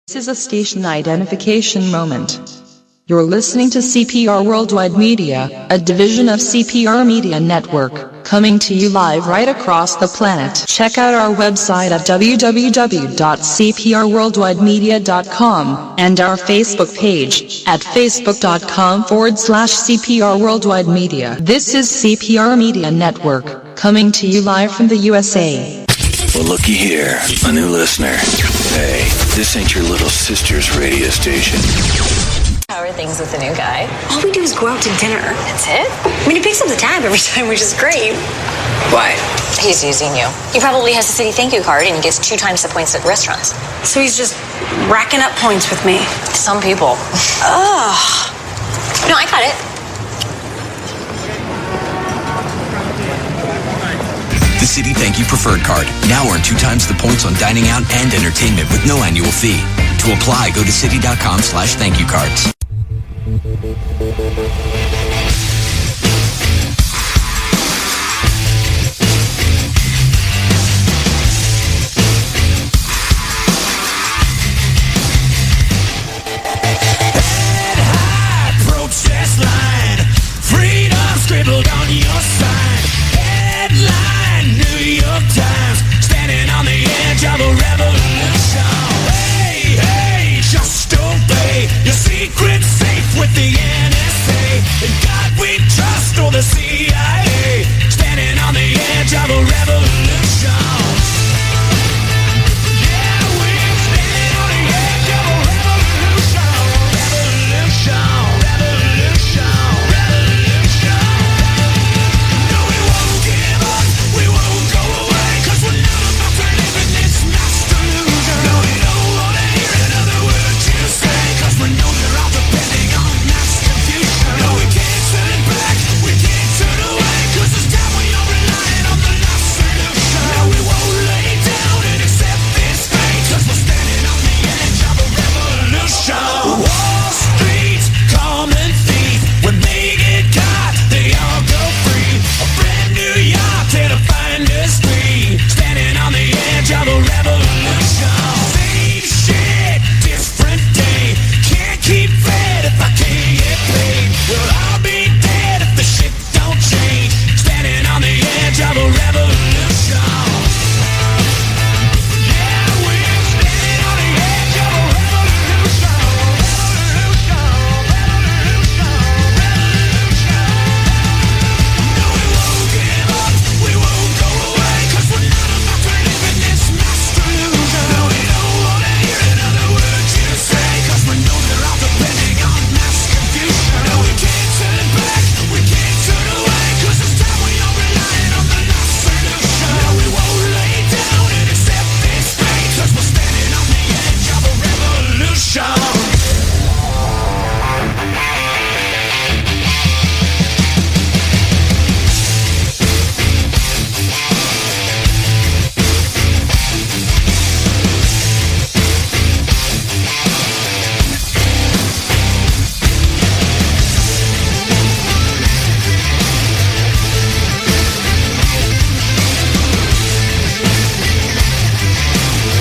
This is a station identification moment. You're listening to CPR Worldwide Media, a division of CPR Media Network, coming to you live right across the planet. Check out our website at www.cprworldwidemedia.com and our Facebook page at facebook.com/CPR Worldwide Media. This is CPR Media Network, coming to you live from the USA. Well, looky here, a new listener. Hey, this ain't your little sister's radio station. How are things with the new guy? All we do is go out to dinner. That's it? I mean, he picks up the tab every time, which is great. Why? He's using you. He probably has a city thank you card and he gets 2 times the points at restaurants. So he's just racking up points with me. Some people. Ugh. No, I got it. The City Thank You Preferred Card. Now earn 2 times the points on dining out and entertainment with no annual fee. To apply, go to city.com/thankyoucards. Head high, protest line. Freedom scribbled on your sign. Headline, New York Times. Standing on the edge of a revolution. Hey, hey, just obey. Your secret's safe with the NSA. In God we trust or the CIA. Standing on the edge of a revolution. Yeah, we're standing on the edge of a revolution. Revolution, revolution, revolution. No, we won't give up, we won't go away, 'cause we're not about to live in this mass delusion. No, we don't wanna hear another word you say, 'cause we know they're all depending on mass confusion. No, we can't turn back, we can't turn away, 'cause this time we are relying on the last solution. No, we won't lay down and accept this fate, 'cause we're standing on the edge of a revolution. Wall Street's common thief, when they get caught, they all go free. A brand new yacht and a finder's fee, standing on the edge of a revolution. Same shit, different day. Can't keep fed if I can't get paid. We'll all be dead if the shit don't change. Standing on the edge of a revolution. Yeah, we're standing on the edge of a revolution. Revolution, revolution, revolution. No, we won't give up, we won't go away, 'cause we're not about to live in this mass delusion. No, we don't wanna hear another word you say, 'cause we know they're all depending on mass confusion. No, we can't turn back, we can't turn away, 'cause this time we are relying on the last solution. No, we won't lay down and accept this fate, 'cause we're standing on the edge of a revolution.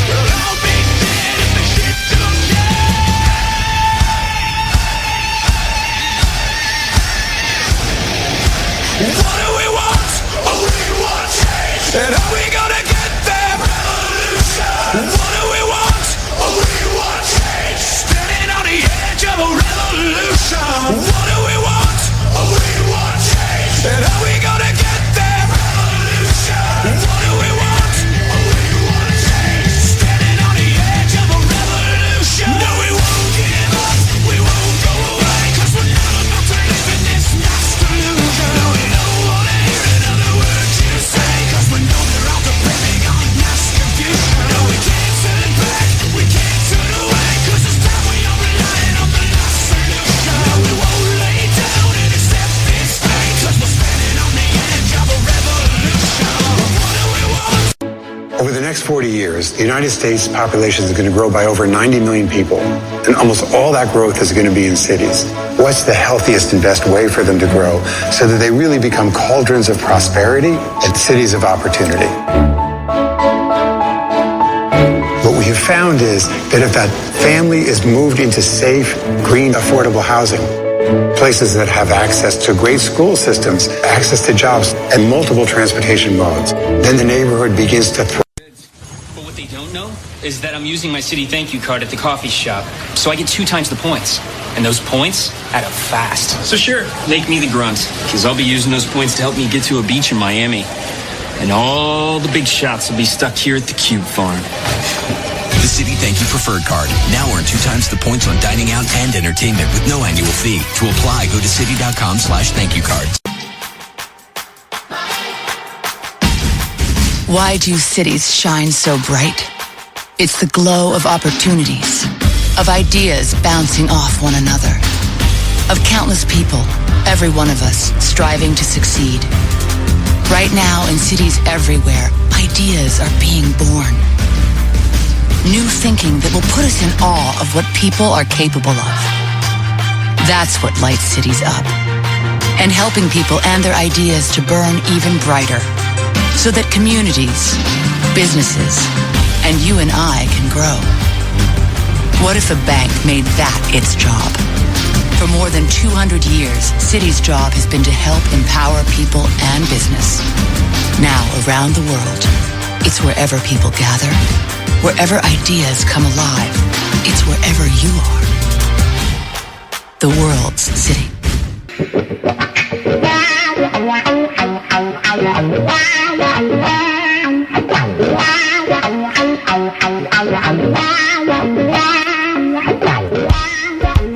We'll all be dead if the shit don't change. What do we want? Oh, we want change. And how we gonna get there? Revolution. What do we want? Oh, we want change. Standing on the edge of a revolution. What do we want? Oh, we want change. And how we gonna get there? Revolution. What do we want? Oh, we want change. Standing on the edge of a revolution. No, we won't give up, we won't go away, 'cause we're not about to live in this mass delusion. No, we don't wanna hear another word you say, 'cause we know they're all depending on mass confusion. No, we can't turn back, we can't turn away, 'cause this time we are relying on the last solution. No, we won't lay down and accept this fate, 'cause we're standing on the edge of a revolution. What do we want? Over the next 40 years, the United States population is going to grow by over 90 million people, and almost all that growth is going to be in cities. What's the healthiest and best way for them to grow so that they really become cauldrons of prosperity and cities of opportunity? What we have found found is that if that family is moved into safe, green, affordable housing, places that have access to great school systems, access to jobs, and multiple transportation modes, then the neighborhood begins to thrive. But what they don't know is that I'm using my city thank you card at the coffee shop, so I get 2 times the points. And those points add up fast. So sure, make me the grunt, because I'll be using those points to help me get to a beach in Miami. And all the big shots will be stuck here at the Cube Farm. The City Thank You Preferred Card. Now earn 2 times the points on dining out and entertainment with no annual fee. To apply, go to city.com/thankyoucards. Why do cities shine so bright? It's the glow of opportunities, of ideas bouncing off one another, of countless people, every one of us, striving to succeed. Right now, in cities everywhere, ideas are being born. New thinking that will put us in awe of what people are capable of. That's what lights cities up. And helping people and their ideas to burn even brighter, so that communities, businesses, and you and I can grow. What if a bank made that its job? For more than 200 years, Citi's job has been to help empower people and business. Now, around the world, it's wherever people gather, wherever ideas come alive. It's wherever you are. The world's city.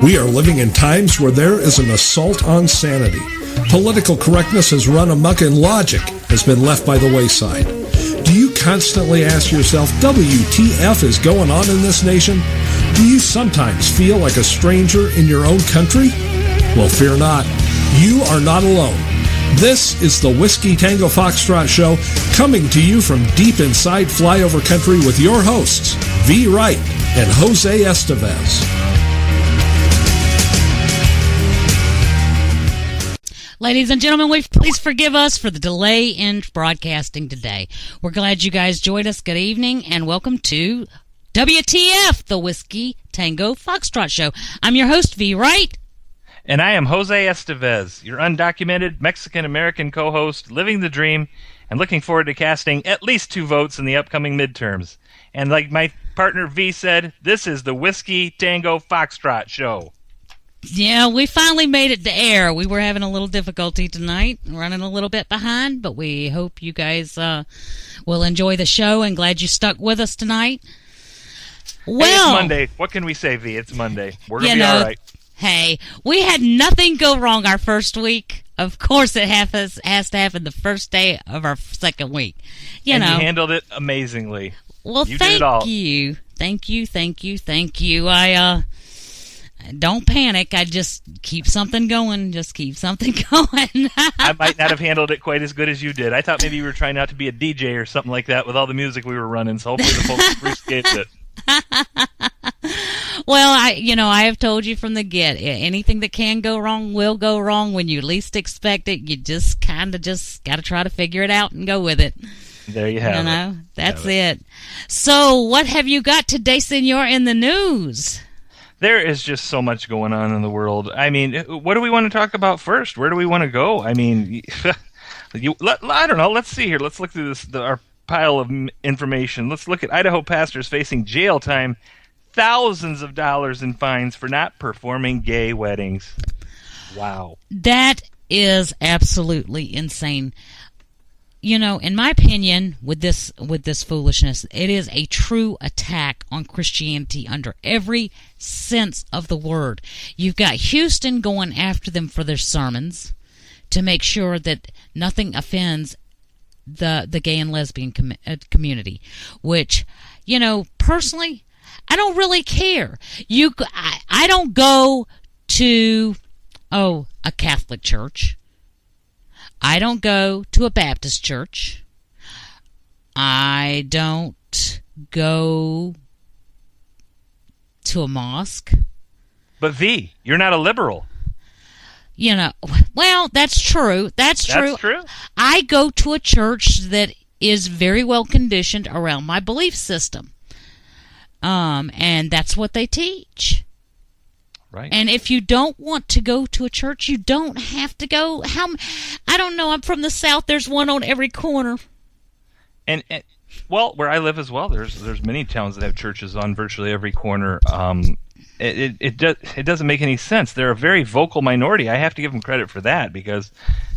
We are living in times where there is an assault on sanity. Political correctness has run amok and logic has been left by the wayside. Do you constantly ask yourself, WTF is going on in this nation? Do you sometimes feel like a stranger in your own country? Well, fear not. You are not alone. This is the Whiskey Tango Foxtrot Show, coming to you from deep inside flyover country with your hosts, V. Wright and Jose Estevez. Ladies and gentlemen, please forgive us for the delay in broadcasting today. We're glad you guys joined us. Good evening, and welcome to WTF, the Whiskey Tango Foxtrot Show. I'm your host, V. Wright. And I am Jose Estevez, your undocumented Mexican-American co-host, living the dream, and looking forward to casting at least 2 votes in the upcoming midterms. And like my partner V said, this is the Whiskey Tango Foxtrot Show. Yeah, we finally made it to air. We were having a little difficulty tonight, running a little bit behind, but we hope you guys will enjoy the show, and glad you stuck with us tonight. Well, hey, it's Monday. What can we say, V? It's Monday. We're going to be all right. Hey, we had nothing go wrong our first week. Of course, it has to happen the first day of our second week. You handled it amazingly. Well, thank you. Thank you. I don't panic. I just keep something going. I might not have handled it quite as good as you did. I thought maybe you were trying not to be a DJ or something like that with all the music we were running, so hopefully the folks appreciated it. Well, I have told you from the get, anything that can go wrong will go wrong when you least expect it. You just got to try to figure it out and go with it. There you have it. That's it. So, what have you got today, senor, in the news? There is just so much going on in the world. I mean, what do we want to talk about first? Where do we want to go? I mean, I don't know. Let's see here. Let's look through our pile of information. Let's look at Idaho pastors facing jail time, thousands of dollars in fines for not performing gay weddings. Wow. That is absolutely insane. In my opinion, with this foolishness, it is a true attack on Christianity under every sense of the word. You've got Houston going after them for their sermons to make sure that nothing offends the gay and lesbian community, which, personally, I don't really care. I don't go to, a Catholic church. I don't go to a Baptist church. I don't go to a mosque. But V, you're not a liberal. Well, that's true. That's true. I go to a church that is very well conditioned around my belief system. And that's what they teach. Right. And if you don't want to go to a church, you don't have to go. I don't know. I'm from the South. There's one on every corner. And well, where I live as well, there's many towns that have churches on virtually every corner. It doesn't make any sense. They're a very vocal minority. I have to give them credit for that, because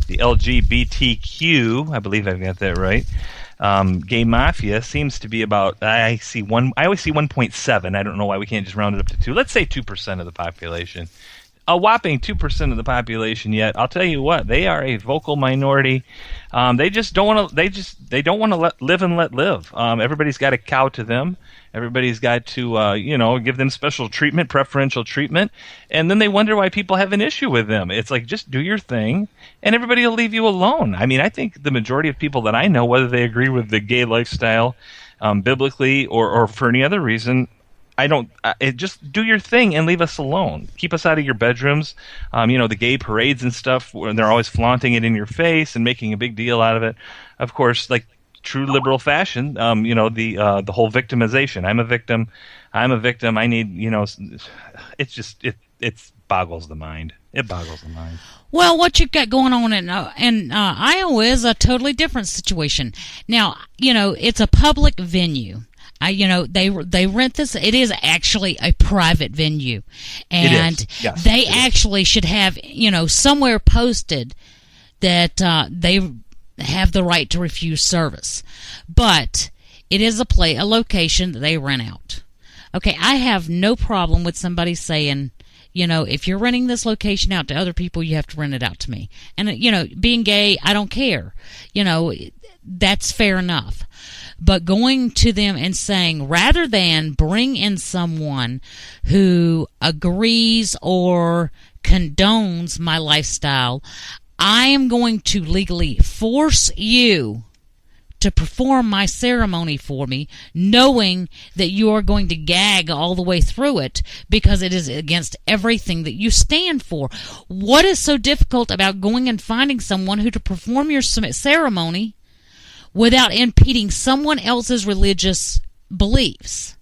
the LGBTQ, I believe I've got that right, gay mafia seems to be about, I always see 1.7. I don't know why we can't just round it up to 2. Let's say 2% of the population. A whopping 2% of the population. Yet I'll tell you what, they are a vocal minority. They just don't want to. They don't want to live and let live. Everybody's got to cow to them. Everybody's got to give them special treatment, preferential treatment, and then they wonder why people have an issue with them. It's like, just do your thing, and everybody will leave you alone. I mean, I think the majority of people that I know, whether they agree with the gay lifestyle, biblically or for any other reason, just do your thing and leave us alone. Keep us out of your bedrooms. The gay parades and stuff, where they're always flaunting it in your face and making a big deal out of it. Of course, like true liberal fashion, the whole victimization. I'm a victim. I need, it boggles the mind. It boggles the mind. Well, what you've got going on in Iowa is a totally different situation. Now, it's a public venue. They rent this. It is actually a private venue, and Yes, they actually should have somewhere posted that they have the right to refuse service. But it is a location that they rent out. Okay, I have no problem with somebody saying, if you're renting this location out to other people, you have to rent it out to me. And being gay, I don't care. That's fair enough. But going to them and saying, rather than bring in someone who agrees or condones my lifestyle, I am going to legally force you to perform my ceremony for me, knowing that you are going to gag all the way through it because it is against everything that you stand for. What is so difficult about going and finding someone who to perform your ceremony without impeding someone else's religious beliefs?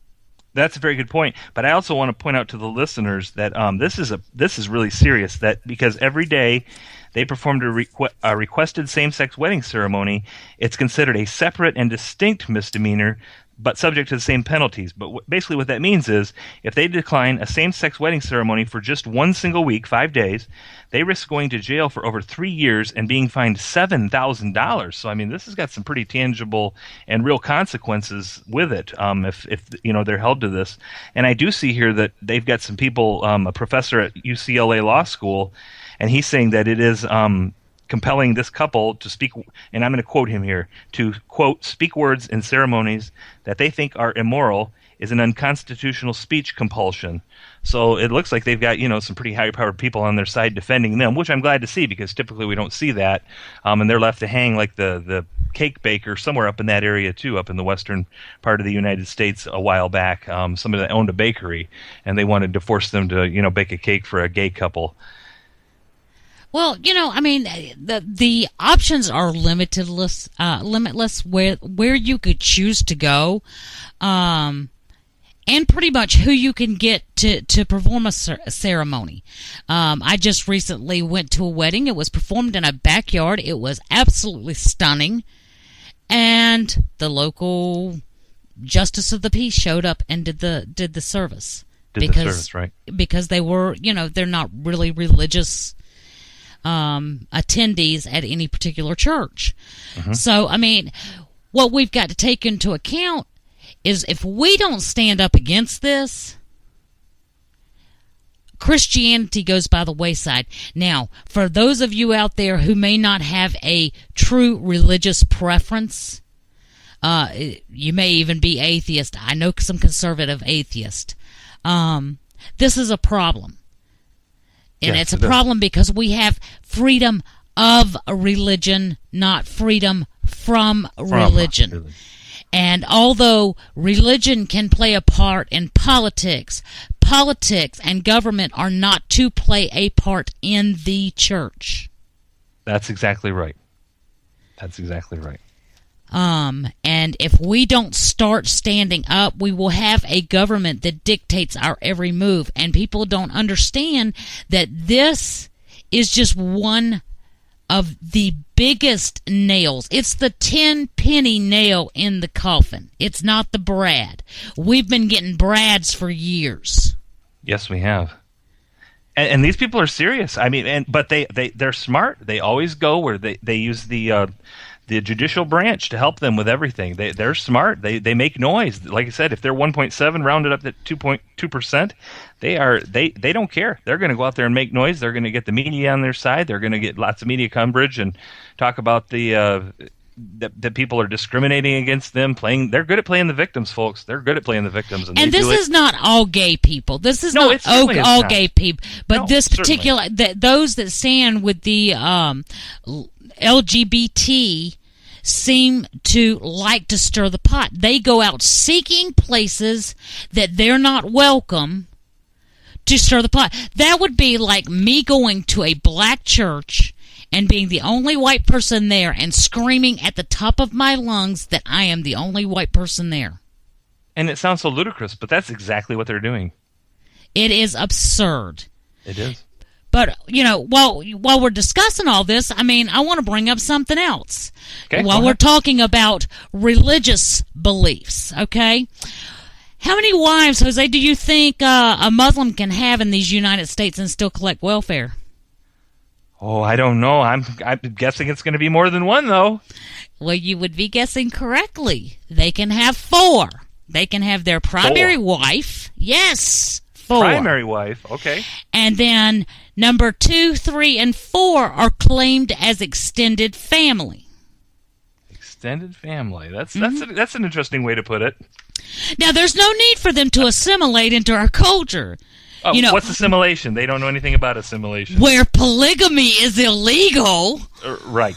That's a very good point. But I also want to point out to the listeners that this is really serious. That because every day they performed a requested same-sex wedding ceremony, it's considered a separate and distinct misdemeanor, but subject to the same penalties. But basically what that means is, if they decline a same-sex wedding ceremony for just one single week, 5 days, they risk going to jail for over 3 years and being fined $7,000. So, I mean, this has got some pretty tangible and real consequences with it, if they're held to this. And I do see here that they've got some people, a professor at UCLA Law School, and he's saying that it is compelling this couple to speak, and I'm going to quote him here, to, quote, speak words in ceremonies that they think are immoral is an unconstitutional speech compulsion. So it looks like they've got, some pretty high-powered people on their side defending them, which I'm glad to see, because typically we don't see that. And they're left to hang like the cake baker somewhere up in that area, too, up in the western part of the United States a while back. Somebody that owned a bakery, and they wanted to force them to, bake a cake for a gay couple. Well, the options are limitless where you could choose to go, and pretty much who you can get to perform a ceremony. I just recently went to a wedding. It was performed in a backyard. It was absolutely stunning, and the local justice of the peace showed up and did the service. Right? Because they were, they're not really religious attendees at any particular church. Mm-hmm. So, what we've got to take into account is if we don't stand up against this, Christianity goes by the wayside. Now, for those of you out there who may not have a true religious preference, you may even be atheist. I know some conservative atheists. This is a problem. And it's a problem because we have freedom of religion, not freedom from religion. And although religion can play a part in politics, politics and government are not to play a part in the church. That's exactly right. And if we don't start standing up, we will have a government that dictates our every move. And people don't understand that this is just one of the biggest nails. It's the 10-penny nail in the coffin. It's not the Brad. We've been getting Brads for years. Yes, we have. And these people are serious. I mean, but they're smart. They always go where they use the judicial branch to help them with everything. They're smart. They make noise. Like I said, if they're 1.7 rounded up to 2.2%, they don't care. They're going to go out there and make noise. They're going to get the media on their side. They're going to get lots of media coverage and talk about that people are discriminating against them. They're good at playing the victims, folks. They're good at playing the victims. And this is not all gay people. This is not all gay people. But this particular, those that stand with the LGBT seem to like to stir the pot. They go out seeking places that they're not welcome to stir the pot. That would be like me going to a black church and being the only white person there and screaming at the top of my lungs that I am the only white person there. And it sounds so ludicrous, but that's exactly what they're doing. It is absurd. It is. But, while we're discussing all this, I want to bring up something else. Okay, while we're talking about religious beliefs, okay? How many wives, Jose, do you think a Muslim can have in these United States and still collect welfare? Oh, I don't know. I'm guessing it's going to be more than one, though. Well, you would be guessing correctly. They can have 4. They can have their primary wife. Yes, 4. Primary wife, okay. And then number 2, 3, and 4 are claimed as extended family. Extended family. That's an interesting way to put it. Now, there's no need for them to assimilate into our culture. Oh, what's assimilation? They don't know anything about assimilation. Where polygamy is illegal. Right.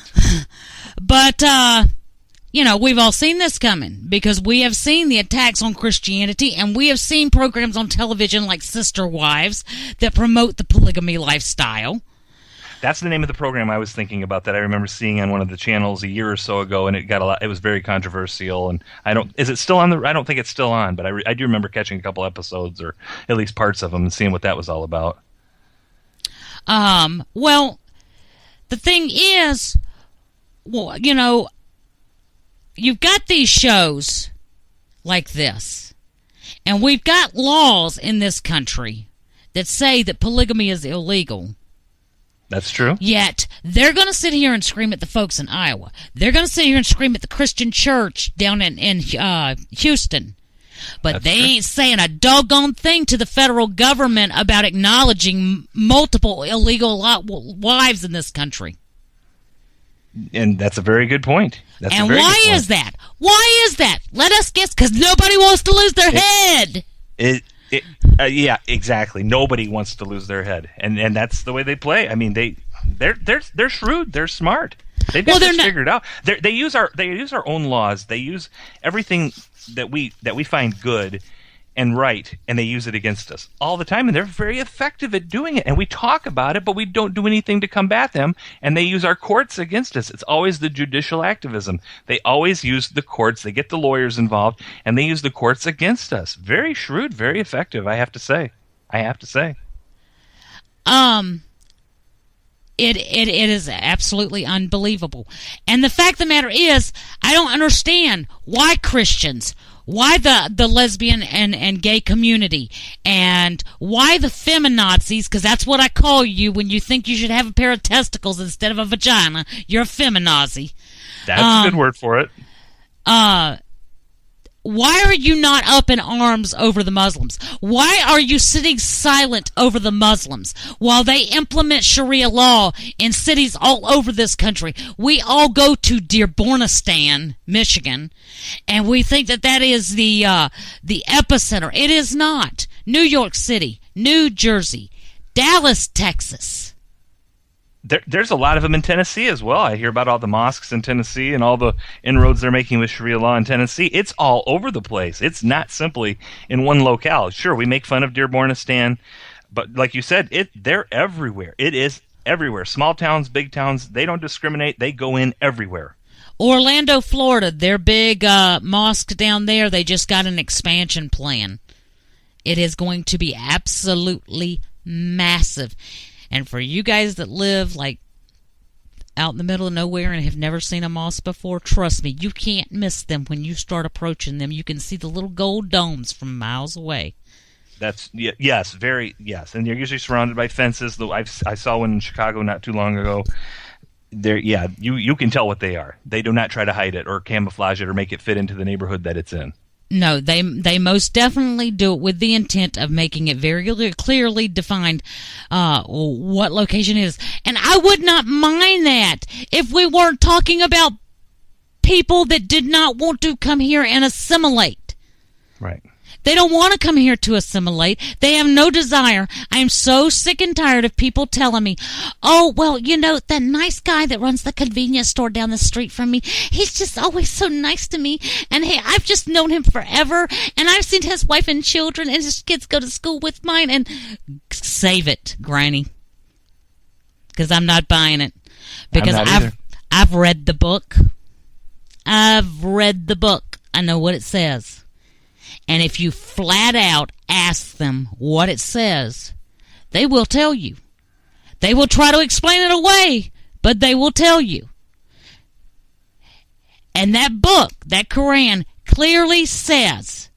But, we've all seen this coming because we have seen the attacks on Christianity and we have seen programs on television like Sister Wives that promote the polygamy lifestyle. That's the name of the program I was thinking about that I remember seeing on one of the channels a year or so ago, and it was very controversial. And is it still on I don't think it's still on, but I do remember catching a couple episodes or at least parts of them and seeing what that was all about. Well, the thing is, you've got these shows like this, and we've got laws in this country that say that polygamy is illegal. That's true. Yet, they're going to sit here and scream at the folks in Iowa. They're going to sit here and scream at the Christian church down in Houston. But they ain't saying a doggone thing to the federal government about acknowledging multiple illegal wives in this country. And that's a very good point. And why is that? Why is that? Let us guess, because nobody wants to lose their head. Yeah, exactly. Nobody wants to lose their head, and that's the way they play. I mean, they're shrewd. They're smart. They've got this figured out. They use our own laws. They use everything that we find good and right, and they use it against us all the time. And they're very effective at doing it. And we talk about it, but we don't do anything to combat them. And they use our courts against us. It's always the judicial activism. They always use the courts. They get the lawyers involved, and they use the courts against us. Very shrewd, very effective, I have to say. It is absolutely unbelievable. And the fact of the matter is, I don't understand why Christians, why the lesbian and gay community, and why the feminazis, because that's what I call you when you think you should have a pair of testicles instead of a vagina. You're a feminazi. That's a good word for it. Why are you not up in arms over the Muslims? Why are you sitting silent over the Muslims while they implement Sharia law in cities all over this country? We all go to Dearbornistan, Michigan, and we think that is the epicenter. It is not. New York City, New Jersey, Dallas, Texas. There's a lot of them in Tennessee as well. I hear about all the mosques in Tennessee and all the inroads they're making with Sharia law in Tennessee. It's all over the place. It's not simply in one locale. Sure, we make fun of Dearbornistan, but like you said, they're everywhere. It is everywhere. Small towns, big towns, they don't discriminate. They go in everywhere. Orlando, Florida, their big mosque down there, they just got an expansion plan. It is going to be absolutely massive. And for you guys that live like out in the middle of nowhere and have never seen a mosque before, trust me, you can't miss them. When you start approaching them, you can see the little gold domes from miles away. Yes, and they're usually surrounded by fences. Though I saw one in Chicago not too long ago. You can tell what they are. They do not try to hide it or camouflage it or make it fit into the neighborhood that it's in. No, they most definitely do it with the intent of making it very clearly defined what location it is. And I would not mind that if we weren't talking about people that did not want to come here and assimilate. Right. They don't want to come here to assimilate. They have no desire. I am so sick and tired of people telling me, oh, well, you know, that nice guy that runs the convenience store down the street from me, he's just always so nice to me. And, hey, I've just known him forever. And I've seen his wife and children and his kids go to school with mine. And save it, Granny. Because I'm not buying it. Because I've read the book. I've read the book. I know what it says. And if you flat out ask them what it says, they will tell you. They will try to explain it away, but they will tell you. And that book, that Quran, clearly says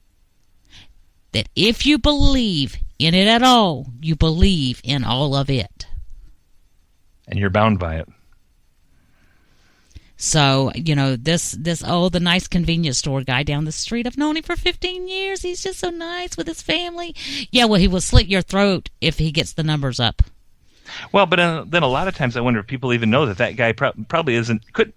that if you believe in it at all, you believe in all of it. And you're bound by it. So, you know, the nice convenience store guy down the street, I've known him for 15 years. He's just so nice with his family. Yeah, well, he will slit your throat if he gets the numbers up. Well, but then a lot of times I wonder if people even know that guy probably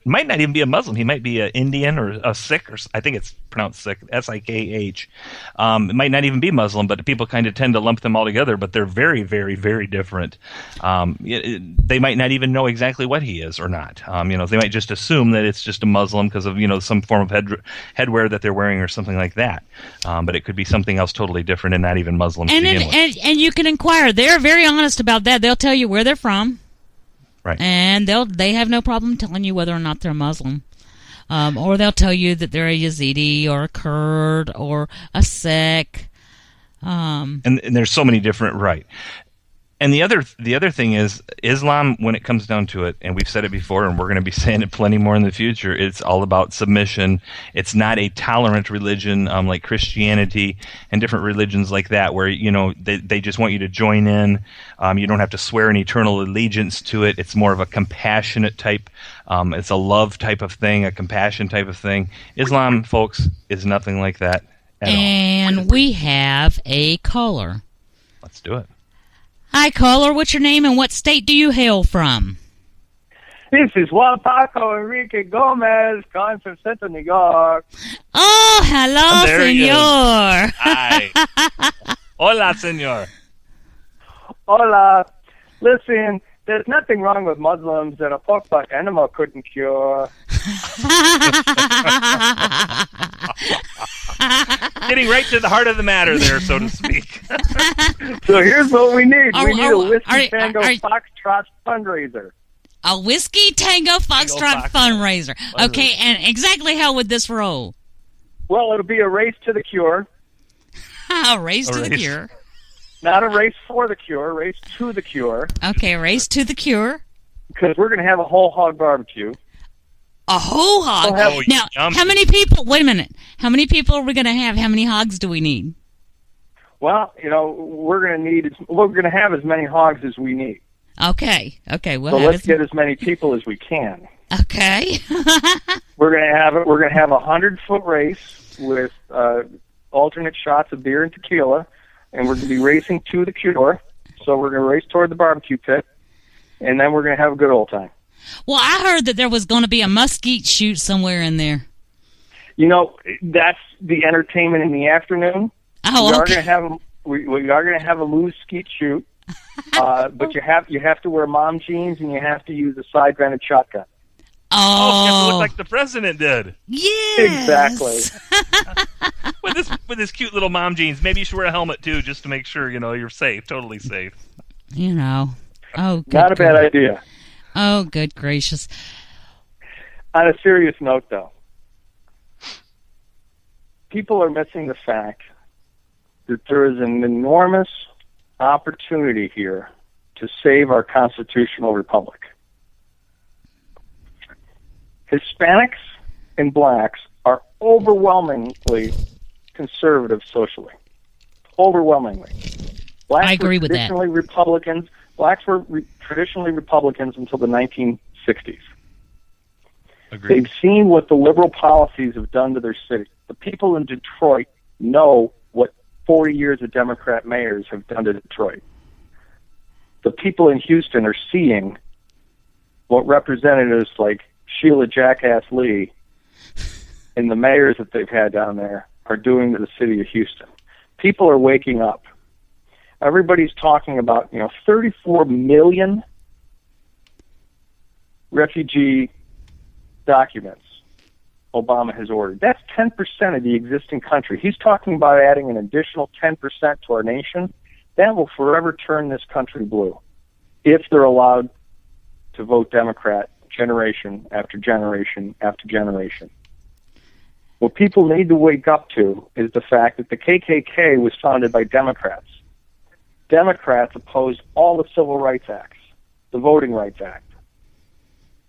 might not even be a Muslim. He might be an Indian or a Sikh, or I think it's pronounced Sikh, S-I-K-H. It might not even be Muslim, but people kind of tend to lump them all together, but they're very, very, very different. They might not even know exactly what he is or not. They might just assume that it's just a Muslim because of, some form of headwear that they're wearing or something like that. But it could be something else totally different and not even Muslim to begin with. And you can inquire. They're very honest about that. They'll tell you where they're from. Right. And they have no problem telling you whether or not they're Muslim. Or they'll tell you that they're a Yazidi or a Kurd or a Sikh. And there's so many different, right. And the other thing is, Islam, when it comes down to it, and we've said it before, and we're going to be saying it plenty more in the future, it's all about submission. It's not a tolerant religion like Christianity and different religions like that, where they just want you to join in. You don't have to swear an eternal allegiance to it. It's more of a compassionate type. It's a love type of thing, a compassion type of thing. Islam, folks, is nothing like that at all. And we have a caller. Let's do it. Hi, caller. What's your name and what state do you hail from? This is Juan Paco Enrique Gomez, calling from Central New York. Oh, hello, senor. Hi. Hola, senor. Hola. Listen, there's nothing wrong with Muslims that a pork butt animal couldn't cure. Getting right to the heart of the matter there, so to speak. So here's what we need. We need a Whiskey Tango Foxtrot fundraiser. A Whiskey Tango Foxtrot fundraiser. Okay, and exactly how would this roll? Well, it'll be a race to the cure. A race to the cure. Not a race for the cure, a race to the cure. Okay, a race to the cure. Because we're going to have a whole hog barbecue. A whole hog? Now, how many people, wait a minute, how many people are we going to have? How many hogs do we need? Well, we're going to have as many hogs as we need. Okay, well, so let's get as many people as we can. Okay. We're going to have a 100-foot race with alternate shots of beer and tequila, and we're going to be racing to the cure. So we're going to race toward the barbecue pit, and then we're going to have a good old time. Well, I heard that there was going to be a mesquite shoot somewhere in there. That's the entertainment in the afternoon. Oh, we are going to have a moose skeet shoot, but you have to wear mom jeans and you have to use a side vented shotgun. Oh, you have to look like the president did. Yes, exactly. with his cute little mom jeans. Maybe you should wear a helmet too, just to make sure you're safe, totally safe. Oh, good. Not a bad idea. Oh, good gracious. On a serious note, though, people are missing the fact that there is an enormous opportunity here to save our constitutional republic. Hispanics and blacks are overwhelmingly conservative socially. Overwhelmingly. Blacks I agree with that. Republicans. Blacks were traditionally Republicans until the 1960s. Agreed. They've seen what the liberal policies have done to their city. The people in Detroit know what 40 years of Democrat mayors have done to Detroit. The people in Houston are seeing what representatives like Sheila Jackass Lee and the mayors that they've had down there are doing to the city of Houston. People are waking up. Everybody's talking about, 34 million refugee documents Obama has ordered. That's 10% of the existing country. He's talking about adding an additional 10% to our nation. That will forever turn this country blue if they're allowed to vote Democrat generation after generation after generation. What people need to wake up to is the fact that the KKK was founded by Democrats. Democrats opposed all the Civil Rights Acts, the Voting Rights Act.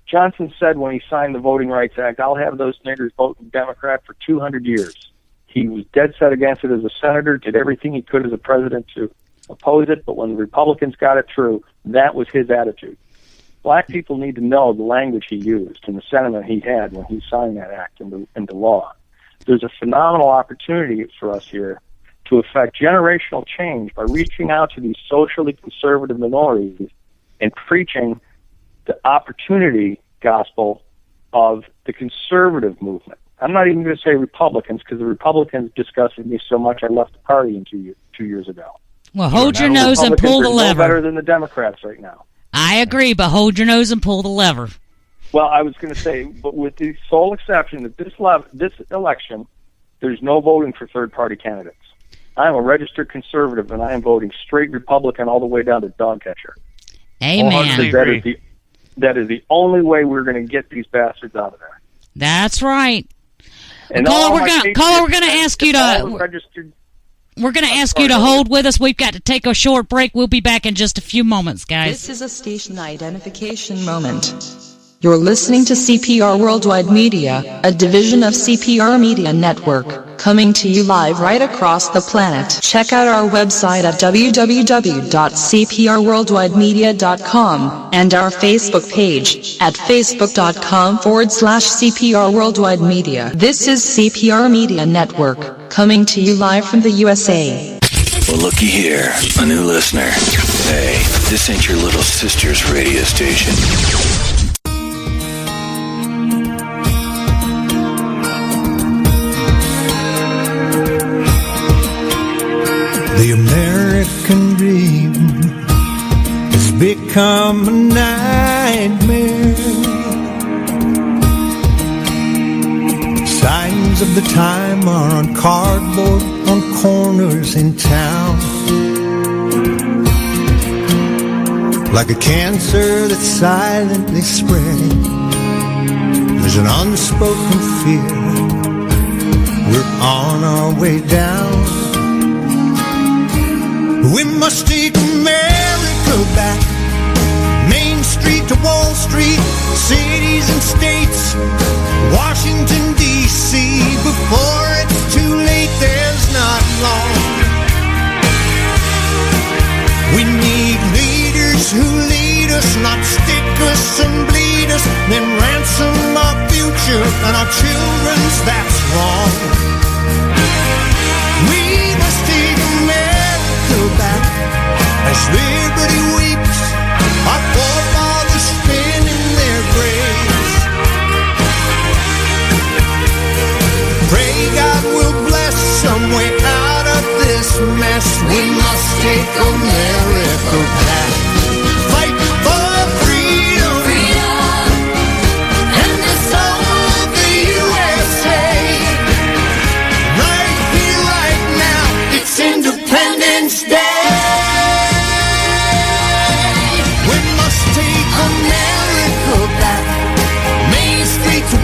Johnson said when he signed the Voting Rights Act, I'll have those niggers voting Democrat for 200 years. He was dead set against it as a senator, did everything he could as a president to oppose it, but when the Republicans got it through, that was his attitude. Black people need to know the language he used and the sentiment he had when he signed that act into law. There's a phenomenal opportunity for us here to effect generational change by reaching out to these socially conservative minorities and preaching the opportunity gospel of the conservative movement. I'm not even going to say Republicans because the Republicans disgusted me so much I left the party in 2 years ago. Well, hold your nose and pull the lever. No better than the Democrats right now. I agree, but hold your nose and pull the lever. Well, I was going to say, but with the sole exception that this election, there's no voting for third-party candidates. I am a registered conservative, and I am voting straight Republican all the way down to dog catcher. Amen. That is the only way we're going to get these bastards out of there. That's right. And Caller, we're going to ask you to. We're going to ask you to hold with us. We've got to take a short break. We'll be back in just a few moments, guys. This is a station identification moment. You're listening to CPR Worldwide Media, a division of CPR Media Network, coming to you live right across the planet. Check out our website at www.cprworldwidemedia.com and our Facebook page at facebook.com/CPR Worldwide Media. This is CPR Media Network, coming to you live from the USA. Well, looky here, a new listener. Hey, this ain't your little sister's radio station. The American dream has become a nightmare. Signs of the time are on cardboard on corners in town. Like a cancer that's silently spreading, there's an unspoken fear. We're on our way down. We must take America back. Main Street to Wall Street, cities and states, Washington, D.C. Before it's too late, there's not long. We need leaders who lead us, not stick us and bleed us, then ransom our future and our children's, that's wrong. We must take America back as liberty weeps, our forefathers spin in their graves. Pray God will bless some way out of this mess. We must take America back. Fight for freedom, and the soul of the USA. Right here, right now, it's Independence Day. We must take America back. Main Street to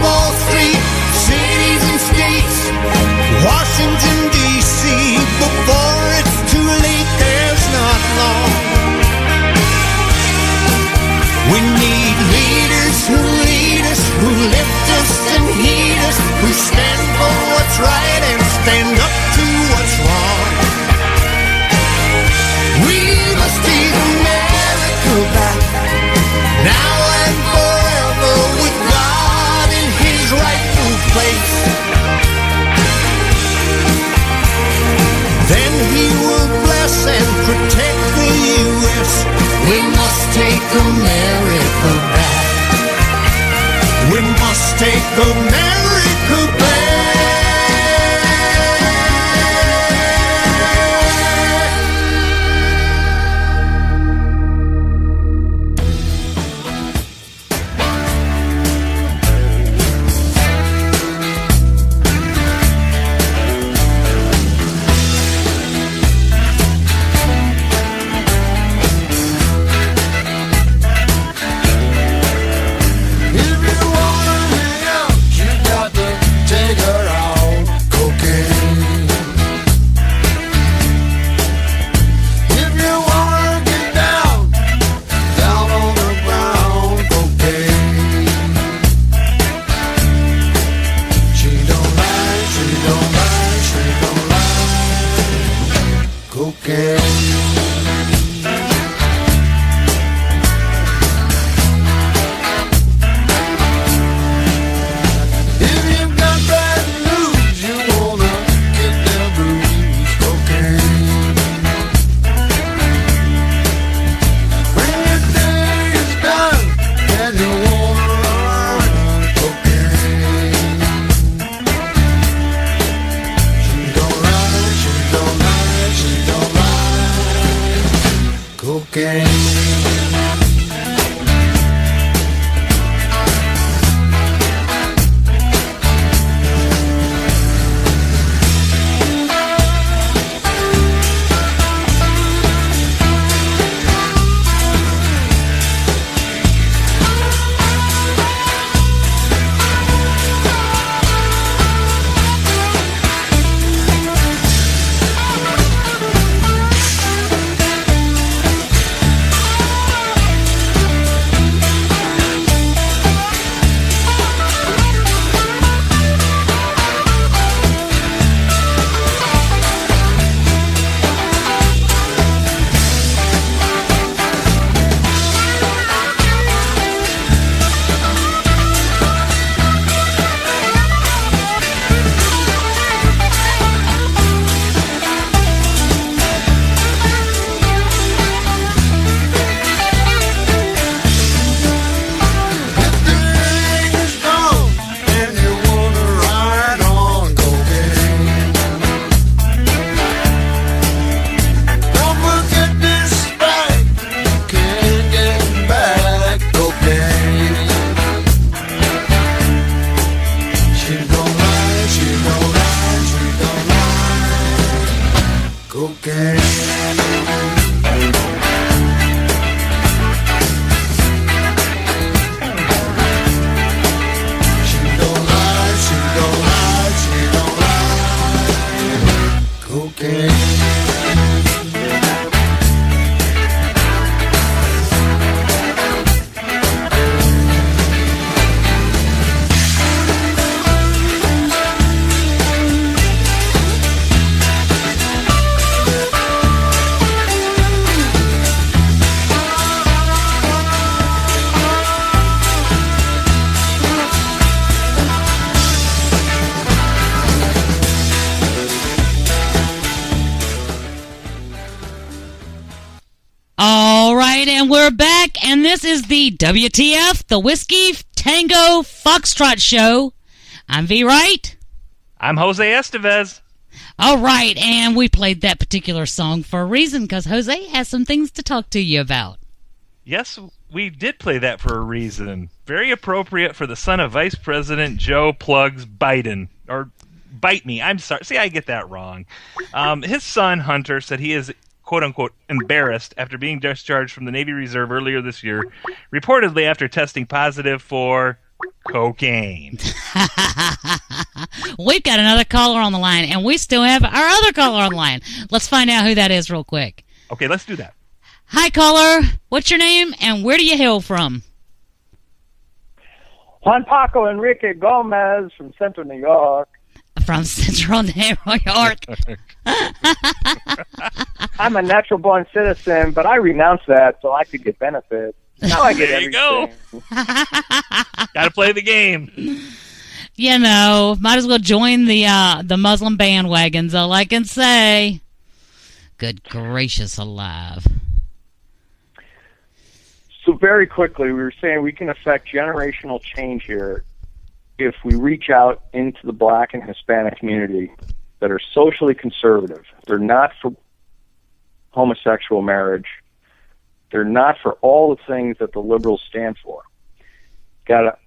the Mary Coupe. And we're back, and this is the WTF, the Whiskey Tango Foxtrot Show. I'm V. Wright. I'm Jose Estevez. All right, and we played that particular song for a reason, because Jose has some things to talk to you about. Yes, we did play that for a reason. Very appropriate for the son of Vice President Joe Plugs Biden. Or Bite Me, I'm sorry. See, I get that wrong. His son, Hunter, said he is quote-unquote embarrassed after being discharged from the Navy Reserve earlier this year, reportedly after testing positive for cocaine. We've got another caller on the line, and we still have our other caller on the line. Let's find out who that is real quick. Okay, let's do that. Hi, caller. What's your name, and where do you hail from? Juan Paco Enrique Gomez from Central New York. From Central New York. I'm a natural-born citizen, but I renounced that so I could get benefits. Now I get everything. There you go. Gotta play the game. You know, might as well join the Muslim bandwagons, all I can say. Good gracious alive. So very quickly, we were saying we can affect generational change here. if we reach out into the black and Hispanic community that are socially conservative, they're not for homosexual marriage, they're not for all the things that the liberals stand for. Got to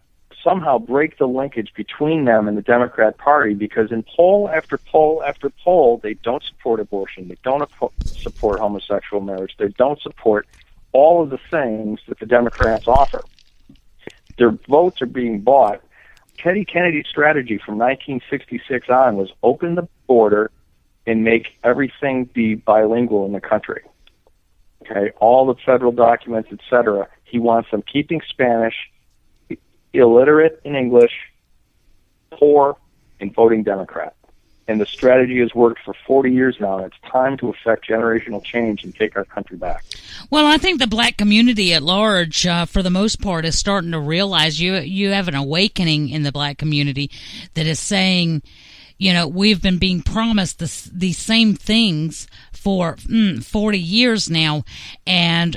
somehow break the linkage between them and the Democrat Party, because in poll after poll after poll, they don't support abortion, they don't support homosexual marriage, they don't support all of the things that the Democrats offer. Their votes are being bought. Teddy Kennedy's strategy from 1966 on was open the border and make everything be bilingual in the country. Okay, all the federal documents, etc. He wants them keeping Spanish, illiterate in English, poor, and voting Democrat. And the strategy has worked for 40 years now, and it's time to effect generational change and take our country back. Well, I think the black community at large, for the most part, is starting to realize you have an awakening in the black community that is saying, you know, we've been being promised these same things for 40 years now, and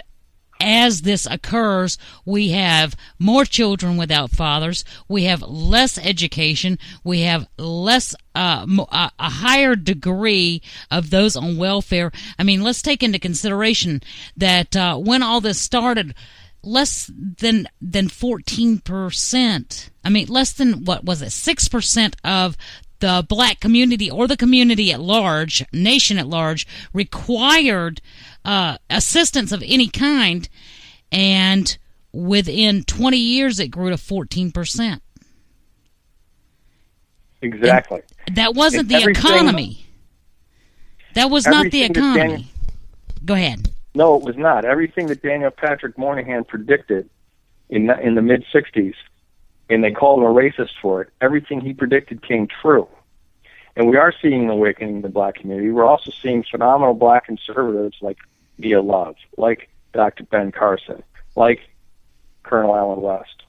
as this occurs, we have more children without fathers, we have less education, we have less a higher degree of those on welfare. I mean, let's take into consideration that when all this started, less than 14%, I mean, less than, 6% of the black community or the community at large, nation at large, required assistance of any kind, and within 20 years it grew to 14%. Exactly. And that wasn't the economy. That was not the economy. Go ahead. No, it was not. Everything that Daniel Patrick Moynihan predicted in the mid-'60s, and they called him a racist for it, everything he predicted came true. And we are seeing an awakening in the black community. We're also seeing phenomenal black conservatives like Mia Love, like Dr. Ben Carson, like Colonel Allen West.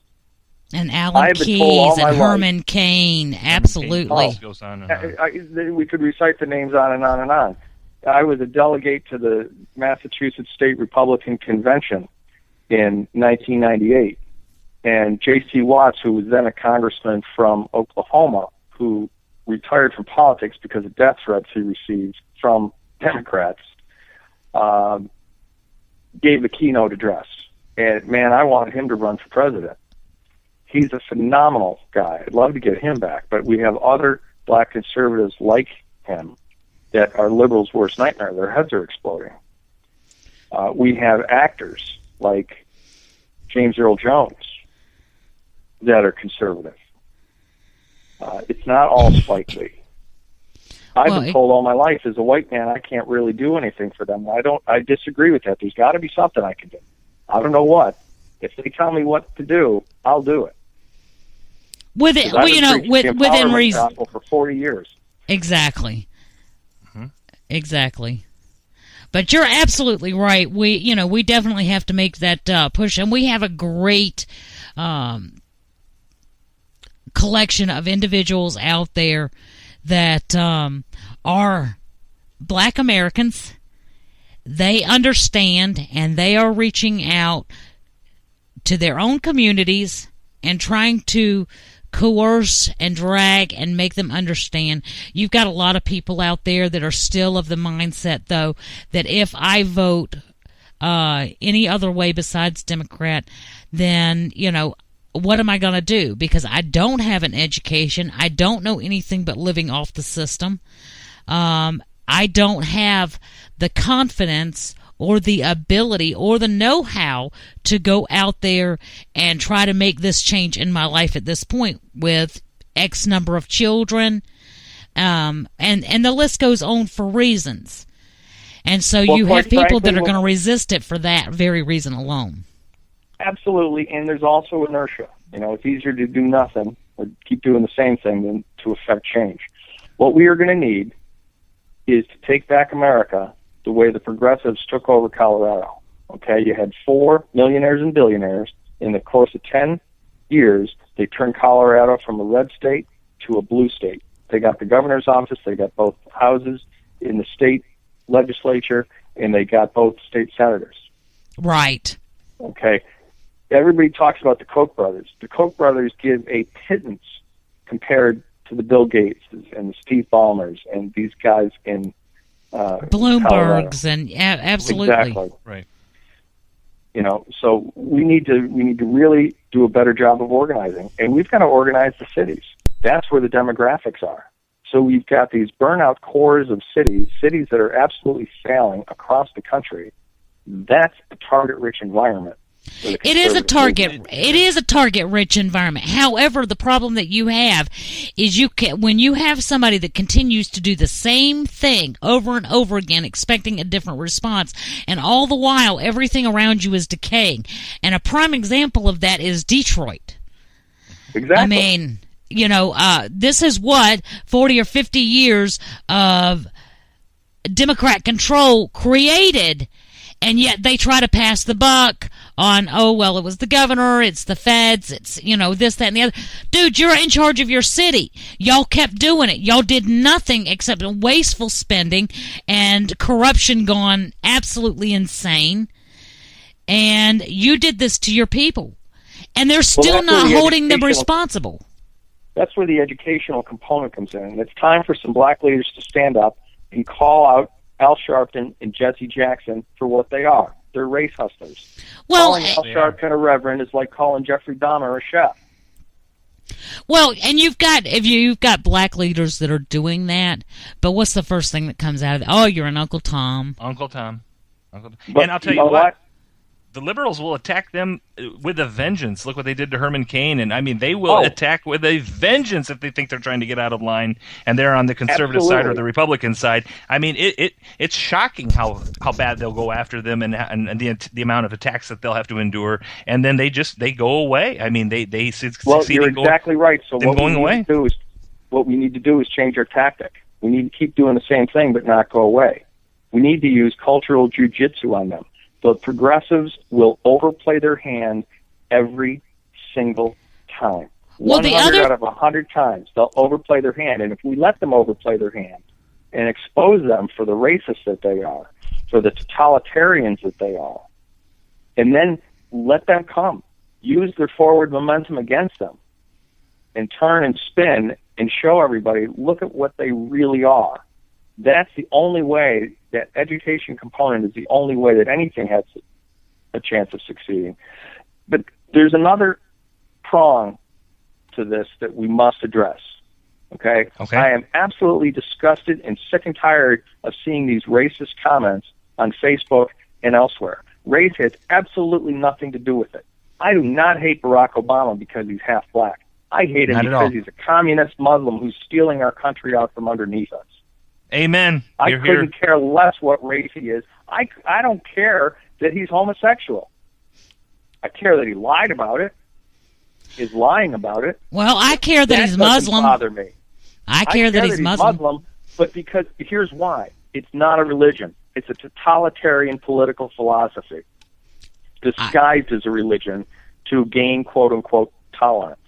And Alan Keyes and Herman Cain, absolutely. Goes on and on. We could recite the names on and on and on. I was a delegate to the Massachusetts State Republican Convention in 1998, and J.C. Watts, who was then a congressman from Oklahoma, who retired from politics because of death threats he received from Democrats, gave the keynote address. And, man, I wanted him to run for president. He's a phenomenal guy. I'd love to get him back. But we have other black conservatives like him that are liberals' worst nightmare. Their heads are exploding. We have actors like James Earl Jones that are conservative. It's not all Spike Lee. I've been told all my life, as a white man, I can't really do anything for them. I disagree with that. There's got to be something I can do. I don't know what. If they tell me what to do, I'll do it. Within reason. For 40 years. Exactly. Mm-hmm. Exactly. But you're absolutely right. We definitely have to make that push, and we have a great collection of individuals out there that are black Americans. They understand, and they are reaching out to their own communities and trying to coerce and drag and make them understand. You've got a lot of people out there that are still of the mindset, though, that if I vote any other way besides Democrat, then, what am I going to do? Because I don't have an education. I don't know anything but living off the system. I don't have the confidence or the ability or the know-how to go out there and try to make this change in my life at this point with X number of children. And the list goes on for reasons. And so you have people that are going to resist it for that very reason alone. Absolutely, and there's also inertia. It's easier to do nothing or keep doing the same thing than to affect change. What we are going to need is to take back America the way the progressives took over Colorado. Okay, you had 4 millionaires and billionaires. In the course of 10 years, they turned Colorado from a red state to a blue state. They got the governor's office, they got both houses in the state legislature, and they got both state senators. Right. Okay. Everybody talks about the Koch brothers. The Koch brothers give a pittance compared to the Bill Gates and the Steve Ballmers and these guys in Bloomberg's Colorado. and absolutely Exactly. Right. You know, so we need to really do a better job of organizing, and we've got to organize the cities. That's where the demographics are. So we've got these burnout cores of cities that are absolutely failing across the country. That's a target-rich environment. It is a target-rich environment. However, the problem that you have is when you have somebody that continues to do the same thing over and over again, expecting a different response, and all the while everything around you is decaying. And a prime example of that is Detroit. Exactly. I mean, you know, this is what 40 or 50 years of Democrat control created. And yet they try to pass the buck on, oh, well, it was the governor, it's the feds, it's, you know, this, that, and the other. Dude, you're in charge of your city. Y'all kept doing it. Y'all did nothing except wasteful spending and corruption gone absolutely insane. And you did this to your people. And they're still not holding them responsible. That's where the educational component comes in. It's time for some black leaders to stand up and call out Al Sharpton and Jesse Jackson for what they are. They're race hustlers. Well, calling Al Sharpton a reverend is like calling Jeffrey Dahmer a chef. Well, and you've got black leaders that are doing that, but what's the first thing that comes out of it? Oh, you're an Uncle Tom. Uncle Tom. But and I'll tell you what, the liberals will attack them with a vengeance. Look what they did to Herman Cain, and I mean, they will attack with a vengeance if they think they're trying to get out of line and they're on the conservative side or the Republican side. I mean, it's shocking how bad they'll go after them and the amount of attacks that they'll have to endure, and then they go away. I mean, they succeed. Well, you're exactly right. So what we need to do is change our tactic. We need to keep doing the same thing but not go away. We need to use cultural jujitsu on them. The progressives will overplay their hand every single time. Well, 100 out of 100 times, they'll overplay their hand. And if we let them overplay their hand and expose them for the racists that they are, for the totalitarians that they are, and then let them come, use their forward momentum against them, and turn and spin and show everybody, look at what they really are. That's the only way. That education component is the only way that anything has a chance of succeeding. But there's another prong to this that we must address. Okay? I am absolutely disgusted and sick and tired of seeing these racist comments on Facebook and elsewhere. Race has absolutely nothing to do with it. I do not hate Barack Obama because he's half black. I hate him because he's a communist Muslim who's stealing our country out from underneath us. Amen. I couldn't care less what race he is. I don't care that he's homosexual. I care that he lied about it, is lying about it. Well, I care that he's Muslim. That doesn't bother me. I care that he's Muslim. But because here's why. It's not a religion. It's a totalitarian political philosophy disguised as a religion to gain quote-unquote tolerance.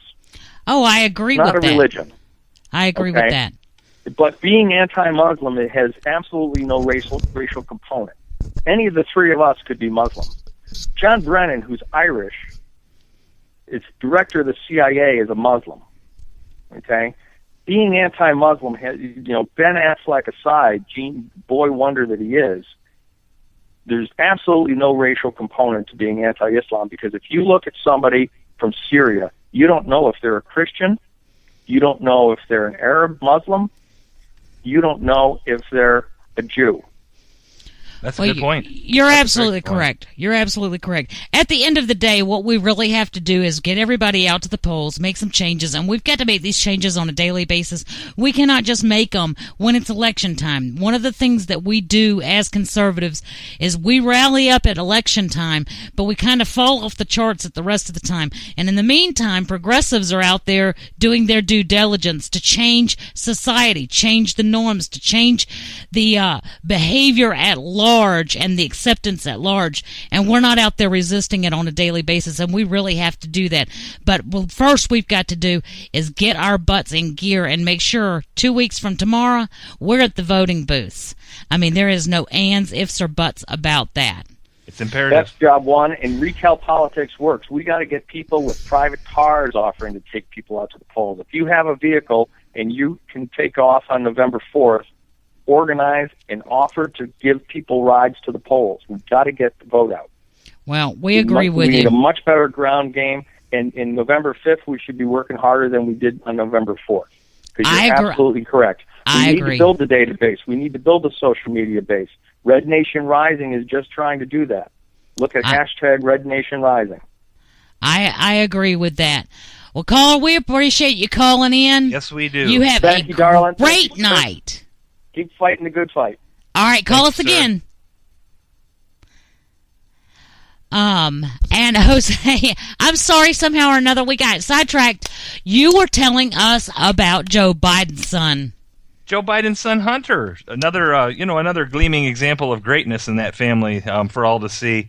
Oh, I agree with that. Not a religion. I agree with that. But being anti-Muslim, it has absolutely no racial component. Any of the three of us could be Muslim. John Brennan, who's Irish, is director of the CIA, is a Muslim. Okay? Being anti-Muslim, has, Ben Affleck aside, boy wonder that he is, there's absolutely no racial component to being anti-Islam, because if you look at somebody from Syria, you don't know if they're a Christian, you don't know if they're an Arab Muslim, you don't know if they're a Jew. That's a good point. You're absolutely correct. You're absolutely correct. At the end of the day, what we really have to do is get everybody out to the polls, make some changes, and we've got to make these changes on a daily basis. We cannot just make them when it's election time. One of the things that we do as conservatives is we rally up at election time, but we kind of fall off the charts at the rest of the time. And in the meantime, progressives are out there doing their due diligence to change society, change the norms, to change the behavior at large and the acceptance at large, and we're not out there resisting it on a daily basis, and we really have to do that. But what first we've got to do is get our butts in gear and make sure 2 weeks from tomorrow we're at the voting booths. I mean, there is no ands, ifs, or buts about that. It's imperative. That's job one, and retail politics works. We got to get people with private cars offering to take people out to the polls. If you have a vehicle and you can take off on November 4th, organize and offer to give people rides to the polls. We've got to get the vote out. Well, we agree with you. We need you. a much better ground game, and in November 5th, we should be working harder than we did on November 4th. Because you're absolutely correct. We need to build the database. We need to build the social media base. Red Nation Rising is just trying to do that. Look at hashtag Red Nation Rising. I agree with that. Well, caller, we appreciate you calling in. Yes, we do. You have Thank you, darling. Great night. Keep fighting the good fight. All right, call us again. And Jose, I'm sorry, somehow or another we got sidetracked. You were telling us about Joe Biden's son. Joe Biden's son, Hunter, another gleaming example of greatness in that family for all to see.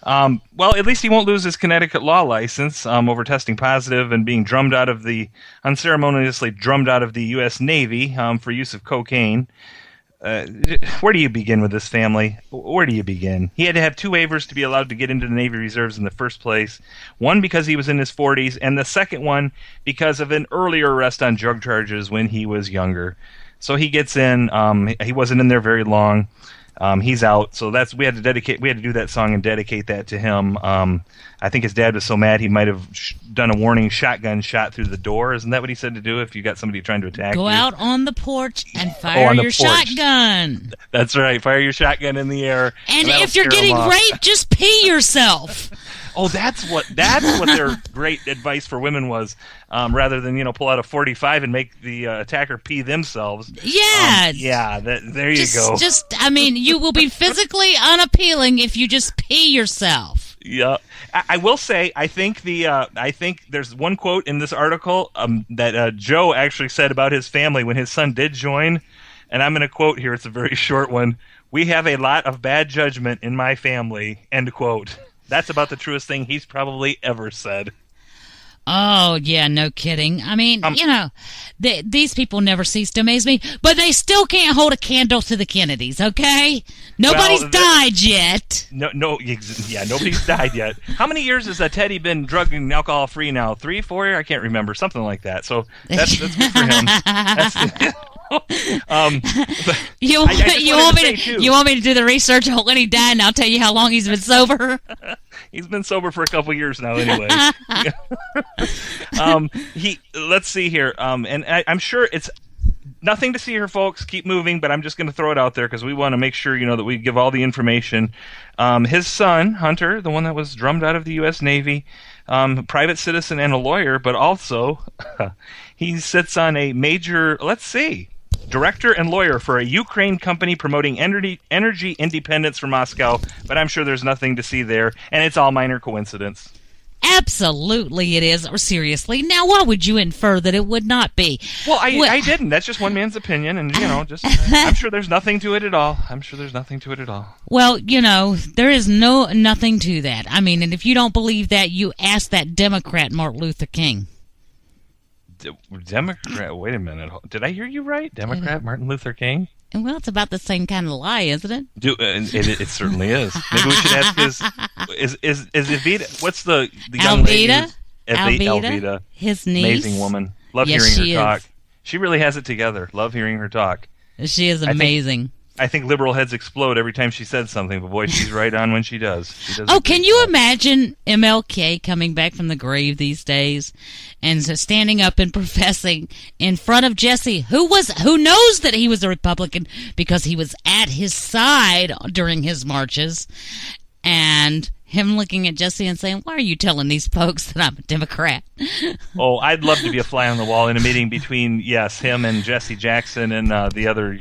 Well, at least he won't lose his Connecticut law license over testing positive and being unceremoniously drummed out of the U.S. Navy for use of cocaine. Where do you begin with this family? Where do you begin? He had to have 2 waivers to be allowed to get into the Navy Reserves in the first place. One because he was in his 40s, and the second one because of an earlier arrest on drug charges when he was younger. So he gets in. He wasn't in there very long. He's out. So we had to do that song and dedicate that to him. I think his dad was so mad he might have done a warning shotgun shot through the door. Isn't that what he said to do if you got somebody trying to attack you? Go out on the porch and fire your shotgun. That's right. Fire your shotgun in the air. And if you're getting raped, just pee yourself. Oh, that's what their great advice for women was. Rather than pull out a 45 and make the attacker pee themselves. Yeah. There you go. You will be physically unappealing if you just pee yourself. Yeah, I will say I think there's one quote in this article that Joe actually said about his family when his son did join, and I'm going to quote here. It's a very short one. "We have a lot of bad judgment in my family." End quote. That's about the truest thing he's probably ever said. Oh, yeah, no kidding. I mean, these people never cease to amaze me, but they still can't hold a candle to the Kennedys, okay? Nobody's died yet. Nobody's died yet. How many years has Teddy been drug and alcohol free now? 3, 4? I can't remember. Something like that. So that's good for him. You want me to do the research on when he died, and I'll tell you how long he's been sober? He's been sober for a couple years now, anyway. Let's see here, and I'm sure it's nothing to see here, folks. Keep moving, but I'm just going to throw it out there because we want to make sure that we give all the information. His son, Hunter, the one that was drummed out of the U.S. Navy, private citizen and a lawyer, but also he sits on a major, director and lawyer for a Ukraine company promoting energy independence from Moscow, but I'm sure there's nothing to see there, and it's all minor coincidence. Absolutely it is. Or seriously, now why would you infer that it would not be? Well, I didn't. That's just one man's opinion, and I'm sure there's nothing to it at all. Well, there is nothing to that. I mean, and if you don't believe that, you ask that Democrat Martin Luther King. Democrat? Wait a minute. Did I hear you right? Democrat Martin Luther King? Well, it's about the same kind of lie, isn't it? It certainly is. Maybe we should ask is Evita? What's the young lady? Alvita. His niece. Amazing woman. Love hearing her talk. She really has it together. Love hearing her talk. She is amazing. I think liberal heads explode every time she says something, but boy, she's right on when she does. Can you imagine MLK coming back from the grave these days and standing up and professing in front of Jesse, who knows that he was a Republican because he was at his side during his marches, and him looking at Jesse and saying, "Why are you telling these folks that I'm a Democrat?" Oh, I'd love to be a fly on the wall in a meeting between, him and Jesse Jackson and the other,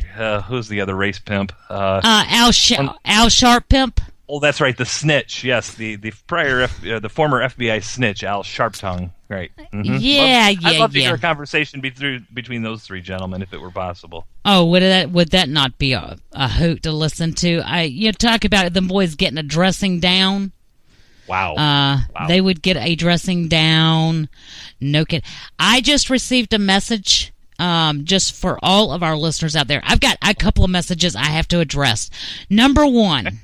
who's the other race pimp? Al Sharp pimp. Oh, that's right, the snitch. Yes, the former FBI snitch, Al Sharptongue. Right. Mm-hmm. I'd love to hear a conversation between those 3 gentlemen if it were possible. Oh, would that not be a hoot to listen to? You talk about them boys getting a dressing down. Wow. They would get a dressing down. No kid. I just received a message just for all of our listeners out there. I've got a couple of messages I have to address. Number 1.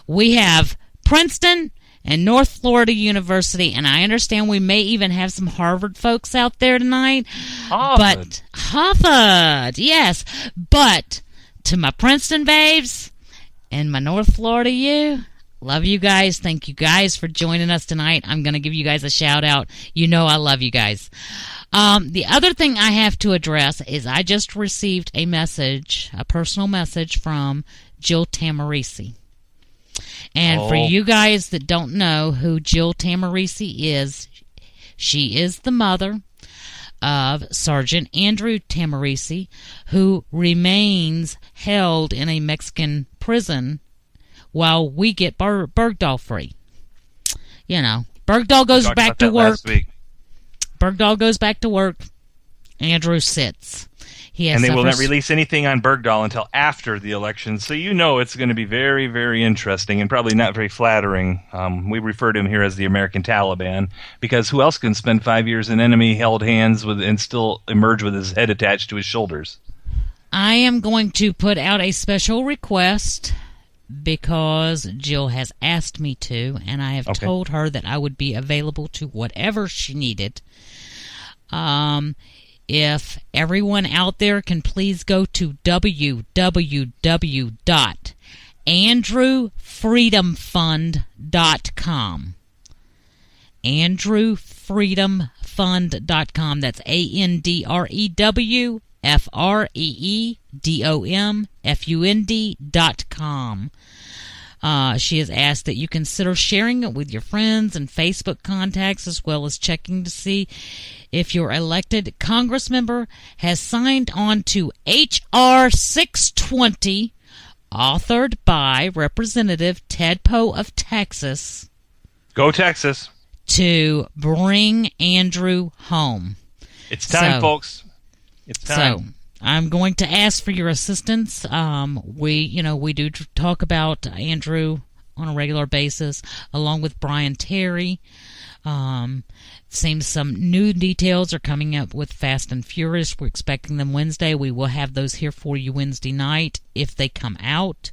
We have Princeton and North Florida University, and I understand we may even have some Harvard folks out there tonight. Harvard, yes. But to my Princeton babes and my North Florida love you guys. Thank you guys for joining us tonight. I'm going to give you guys a shout out. You know I love you guys. The other thing I have to address is I just received a personal message from Jill Tamarisi. And for you guys that don't know who Jill Tamarisi is, she is the mother of Sergeant Andrew Tamarisi, who remains held in a Mexican prison while we get Bergdahl free. You know, Bergdahl goes back to work. Bergdahl goes back to work. Andrew sits. And they will not release anything on Bergdahl until after the election, so you know it's going to be very, very interesting and probably not very flattering. We refer to him here as the American Taliban, because who else can spend 5 years in enemy-held hands and still emerge with his head attached to his shoulders? I am going to put out a special request because Jill has asked me to, and I have told her that I would be available to whatever she needed. If everyone out there can please go to www.andrewfreedomfund.com. andrewfreedomfund.com. That's ANDREWFREEDOMFUND.com. She has asked that you consider sharing it with your friends and Facebook contacts, as well as checking to see if your elected Congress member has signed on to H.R. 620, authored by Representative Ted Poe of Texas. Go Texas. To bring Andrew home. It's time, folks. It's time. So, I'm going to ask for your assistance. We do talk about Andrew on a regular basis, along with Brian Terry. Seems some new details are coming up with Fast and Furious. We're expecting them Wednesday. We will have those here for you Wednesday night if they come out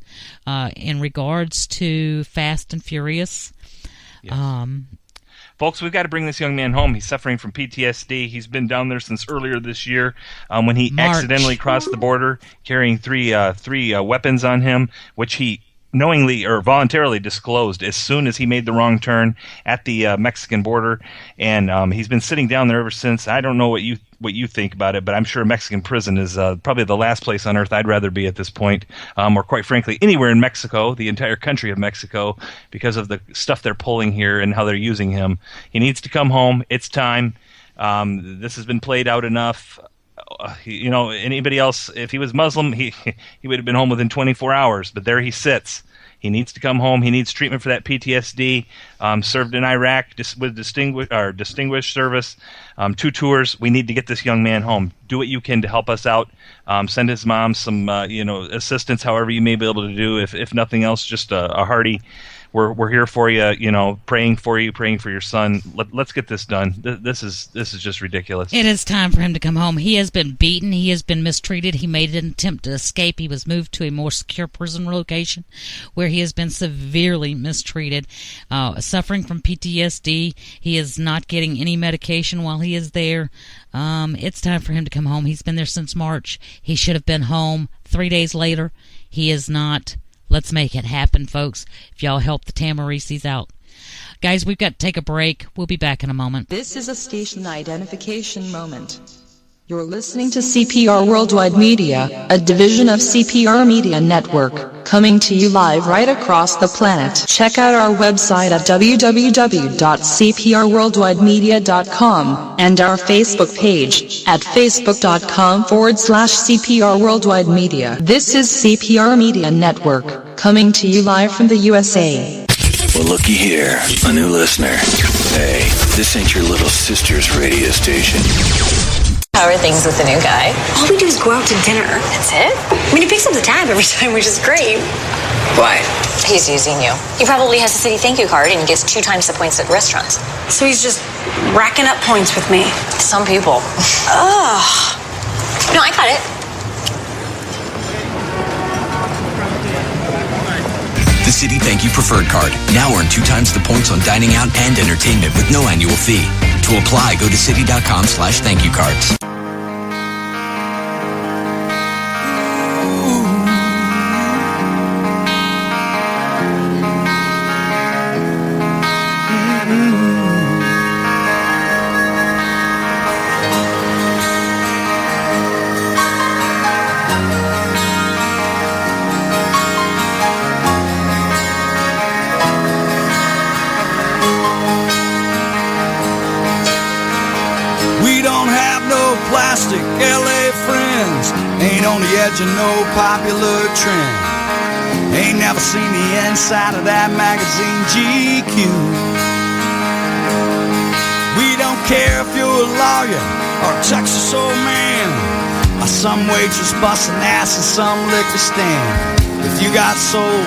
in regards to Fast and Furious. Yes. Folks, we've got to bring this young man home. He's suffering from PTSD. He's been down there since earlier this year when he accidentally crossed the border carrying three weapons on him, which he knowingly or voluntarily disclosed as soon as he made the wrong turn at the Mexican border. And he's been sitting down there ever since. I don't know what you think about it, but I'm sure Mexican prison is probably the last place on earth I'd rather be at this point, or quite frankly, anywhere in Mexico, the entire country of Mexico, because of the stuff they're pulling here and how they're using him. He needs to come home. It's time. This has been played out enough. Anybody else, if he was Muslim, he would have been home within 24 hours, but there he sits. He needs to come home. He needs treatment for that PTSD. Served in Iraq with distinguished service. 2 tours. We need to get this young man home. Do what you can to help us out. Send his mom some assistance, however you may be able to do. If nothing else, just a hearty. We're here for you, praying for you, praying for your son. Let's get this done. This is just ridiculous. It is time for him to come home. He has been beaten. He has been mistreated. He made an attempt to escape. He was moved to a more secure prison location where he has been severely mistreated, suffering from PTSD. He is not getting any medication while he is there. It's time for him to come home. He's been there since March. He should have been home 3 days later. He is not. Let's make it happen, folks. If y'all help the Tamarisis out. Guys, we've got to take a break. We'll be back in a moment. This is a station identification moment. You're listening to CPR Worldwide Media, a division of CPR Media Network, coming to you live right across the planet. Check out our website at www.cprworldwidemedia.com and our Facebook page at facebook.com/CPR Worldwide Media. This is CPR Media Network, coming to you live from the USA. Well, looky here, a new listener. Hey, this ain't your little sister's radio station. How are things with the new guy? All we do is go out to dinner. That's it? I mean, he picks up the tab every time, which is great. Why? He's using you. He probably has a city thank you card and he gets 2 times the points at restaurants. So he's just racking up points with me. Some people. Ugh. No, I got it. The the Citi Thank You Preferred Card. Now earn 2 times the points on dining out and entertainment with no annual fee. To apply, go to citi.com/thankyoucards. Plastic LA friends, ain't on the edge of no popular trend. Ain't never seen the inside of that magazine GQ. We don't care if you're a lawyer or a Texas old man, or some waitress busting ass in some liquor stand. If you got soul,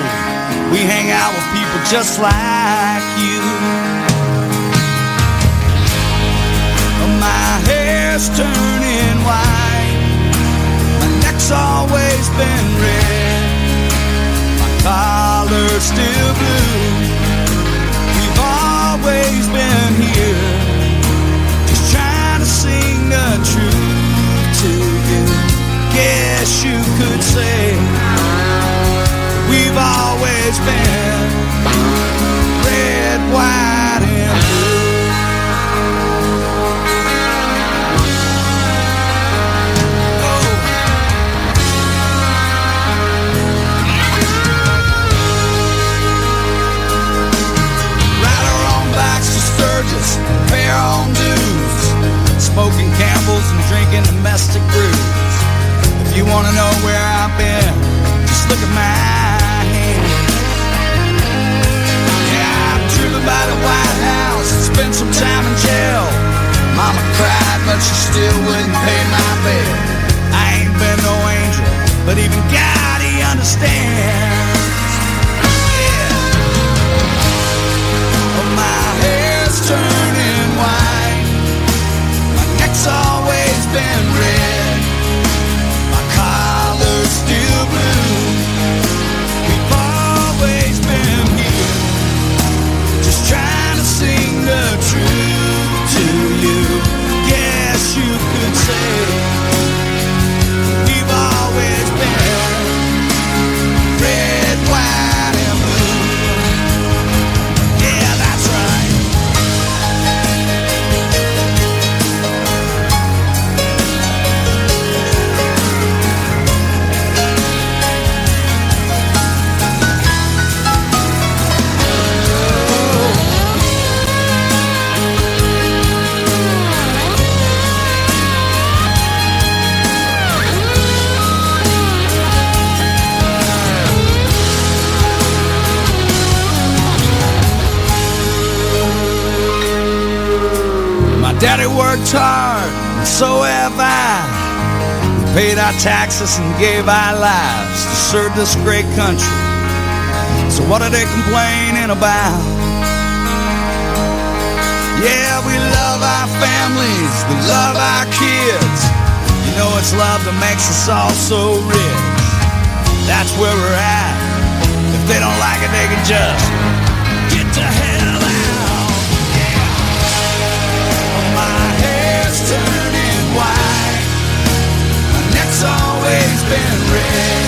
we hang out with people just like you. My hair's turning white, my neck's always been red, my collar's still blue. We've always been here, just trying to sing the truth to you. Guess you could say we've always been red, white, and blue. Pay our own dues, smoking Campbell's and drinking domestic brews. If you want to know where I've been, just look at my hand. Yeah, I've driven by the White House and spent some time in jail. Mama cried, but she still wouldn't pay my bill. I ain't been no angel, but even God, he understands. Yeah. Oh, my hair's turning white, my neck's always been red, my collar's still blue. We've always been here, just trying to sing the truth to you. Guess you could say we've always been red, white, and blue. Yeah, that's right. Daddy worked hard, and so have I. We paid our taxes and gave our lives to serve this great country. So what are they complaining about? Yeah, we love our families, we love our kids. You know it's love that makes us all so rich. That's where we're at. If they don't like it, they can just get to hell out. Turning white, my neck's always been red,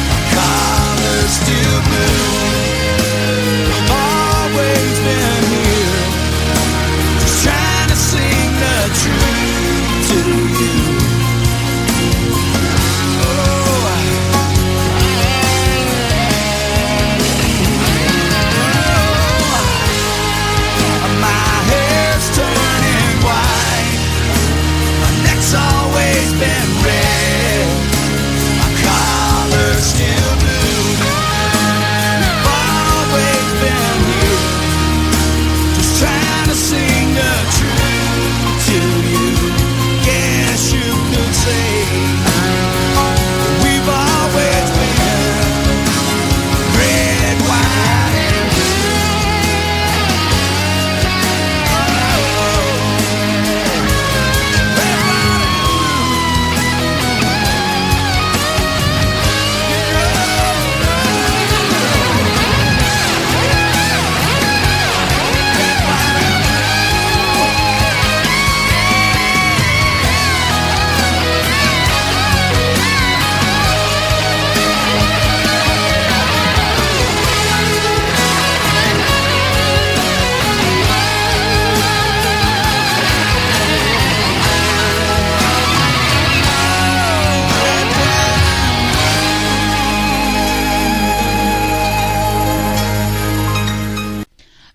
my collar's still blue. We've always been here, just trying to sing the truth to you. Oh.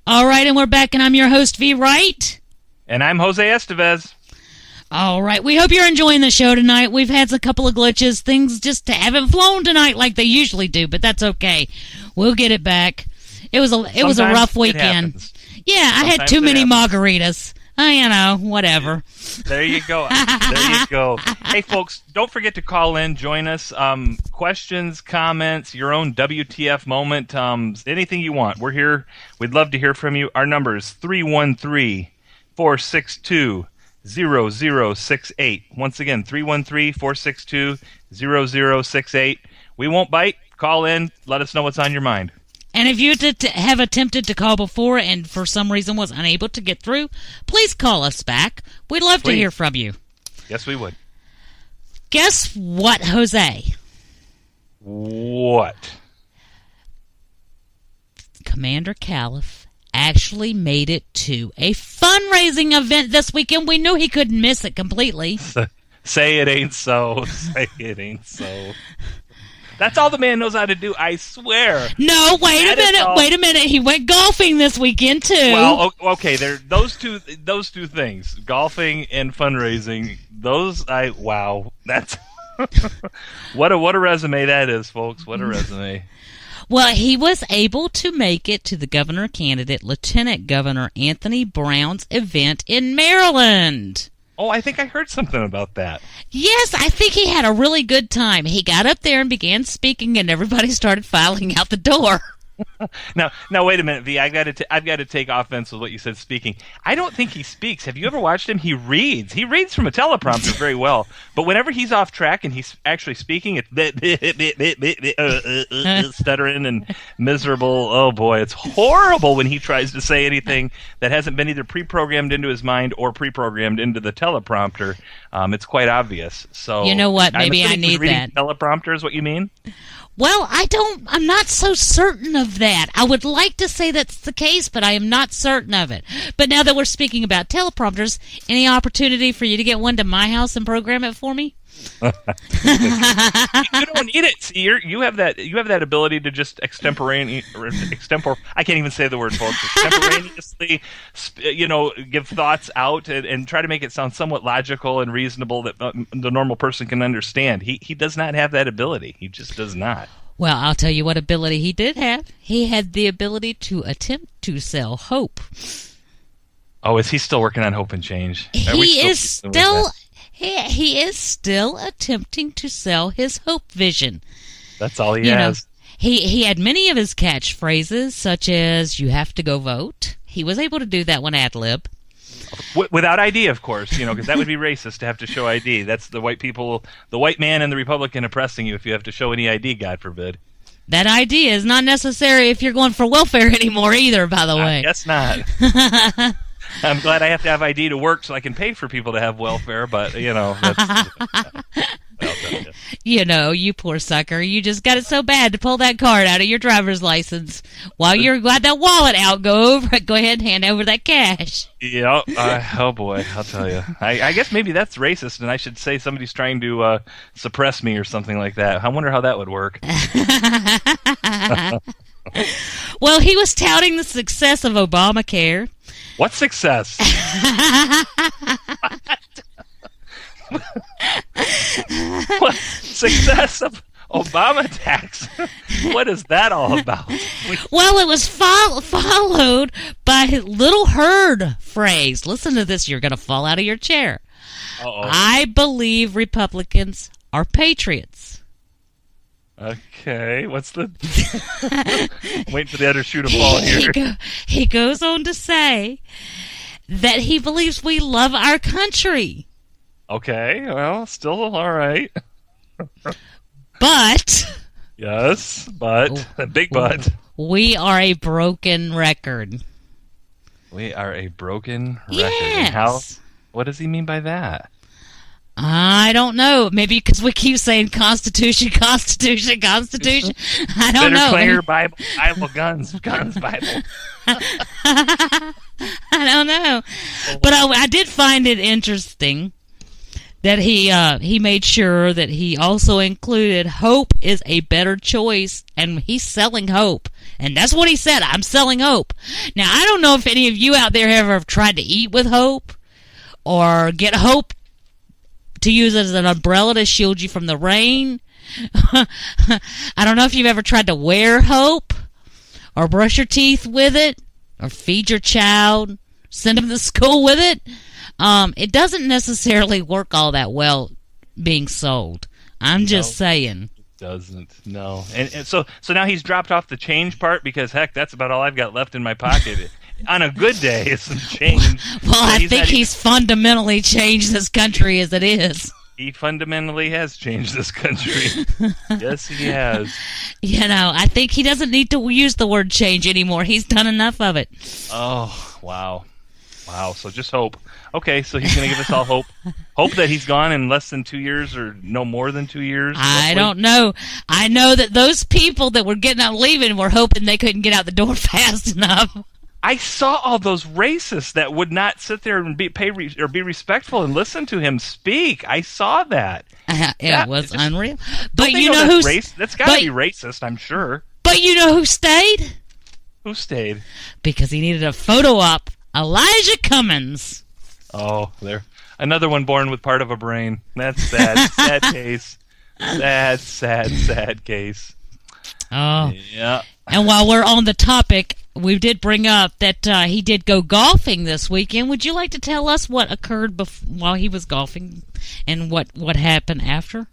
All right, and we're back, and I'm your host, V. Wright. And I'm Jose Estevez. All right, we hope you're enjoying the show tonight. We've had a couple of glitches. Things just haven't flown tonight like they usually do, but that's okay. We'll get it back. It was a rough weekend. Yeah, I had too many margaritas. Whatever. There you go. Hey, folks, don't forget to call in, join us. Questions, comments, your own WTF moment, anything you want. We're here. We'd love to hear from you. Our number is 313-462-0068. Once again, 313-462-0068. We won't bite. Call in. Let us know what's on your mind. And if you have attempted to call before and for some reason was unable to get through, please call us back. We'd love to hear from you. Yes, we would. Guess what, Jose? What? Commander Caliph actually made it to a fundraising event this weekend. We knew he couldn't miss it completely. Say it ain't so. Say it ain't so. That's all the man knows how to do, I swear. No, wait a minute. He went golfing this weekend, too. Well, okay, those two things, golfing and fundraising, wow. That's what a resume that is, folks. What a resume. Well, he was able to make it to the governor candidate, Lieutenant Governor Anthony Brown's event in Maryland. Oh, I think I heard something about that. Yes, I think he had a really good time. He got up there and began speaking, and everybody started filing out the door. Now, wait a minute, V. I've got to take offense with what you said. Speaking, I don't think he speaks. Have you ever watched him? He reads. He reads from a teleprompter very well. But whenever he's off track and he's actually speaking, it's stuttering and miserable. Oh boy, it's horrible when he tries to say anything that hasn't been either pre-programmed into his mind or pre-programmed into the teleprompter. It's quite obvious. So you know what? Maybe I need that. Teleprompter is what you mean? Well, I'm not so certain of that. I would like to say that's the case, but I am not certain of it. But now that we're speaking about teleprompters, any opportunity for you to get one to my house and program it for me? You don't need it. See, you have that ability to just extempore. I can't even say the word, folks. Extemporaneously, give thoughts out and try to make it sound somewhat logical and reasonable that the normal person can understand. He does not have that ability. He just does not. Well, I'll tell you what ability he did have. He had the ability to attempt to sell hope. Oh, is he still working on Hope and Change? He is still attempting to sell his hope vision. That's all he has. He had many of his catchphrases, such as, you have to go vote. He was able to do that one ad lib. Without ID, of course, because that would be racist to have to show ID. That's the white people, the white man and the Republican oppressing you if you have to show any ID, God forbid. That ID is not necessary if you're going for welfare anymore either, by the way. I guess not. I'm glad I have to have ID to work so I can pay for people to have welfare, but, that's... You poor sucker. You just got it so bad to pull that card out of your driver's license. While you're got that wallet out, go ahead and hand over that cash. Yeah. Oh, boy. I'll tell you. I guess maybe that's racist, and I should say somebody's trying to suppress me or something like that. I wonder how that would work. Well, he was touting the success of Obamacare. What success? What success of Obama tax? What is that all about? Well, it was followed by his little herd phrase. Listen to this. You're going to fall out of your chair. Uh-oh. I believe Republicans are patriots. Okay, what's the... Waiting for the other shoe to fall here. He goes on to say that he believes we love our country. Okay, well, still all right. But... Yes, but... Big but. We are a broken record. We are a broken record. Yes. What does he mean by that? I don't know. Maybe because we keep saying Constitution, Constitution, Constitution. I don't know. Clear Bible, guns, Bible. I don't know. But I did find it interesting that he made sure that he also included hope is a better choice, and he's selling hope. And that's what he said, I'm selling hope. Now, I don't know if any of you out there have ever tried to eat with hope or get hope to use as an umbrella to shield you from the rain. I don't know if you've ever tried to wear hope or brush your teeth with it or feed your child, send them to school with it. It doesn't necessarily work all that well being sold. I'm just saying. It doesn't, no. And so now he's dropped off the change part because, heck, that's about all I've got left in my pocket. On a good day, it's some change. Well, I think he's fundamentally changed this country as it is. He fundamentally has changed this country. Yes, he has. You know, I think he doesn't need to use the word change anymore. He's done enough of it. Oh, wow. Wow, so just hope. Okay, so he's going to give us all hope. Hope that he's gone in less than 2 years or no more than 2 years? I don't know. I know that those people that were getting out leaving were hoping they couldn't get out the door fast enough. I saw all those racists that would not sit there and be respectful and listen to him speak. I saw that. It was unreal. But you know who's that's got to be racist, I'm sure. But you know who stayed? Who stayed? Because he needed a photo op. Elijah Cummings. Oh, there. Another one born with part of a brain. That's sad. Sad case. Sad case. Oh. Yeah. And while we're on the topic, we did bring up that he did go golfing this weekend. Would you like to tell us what occurred while he was golfing and what happened after?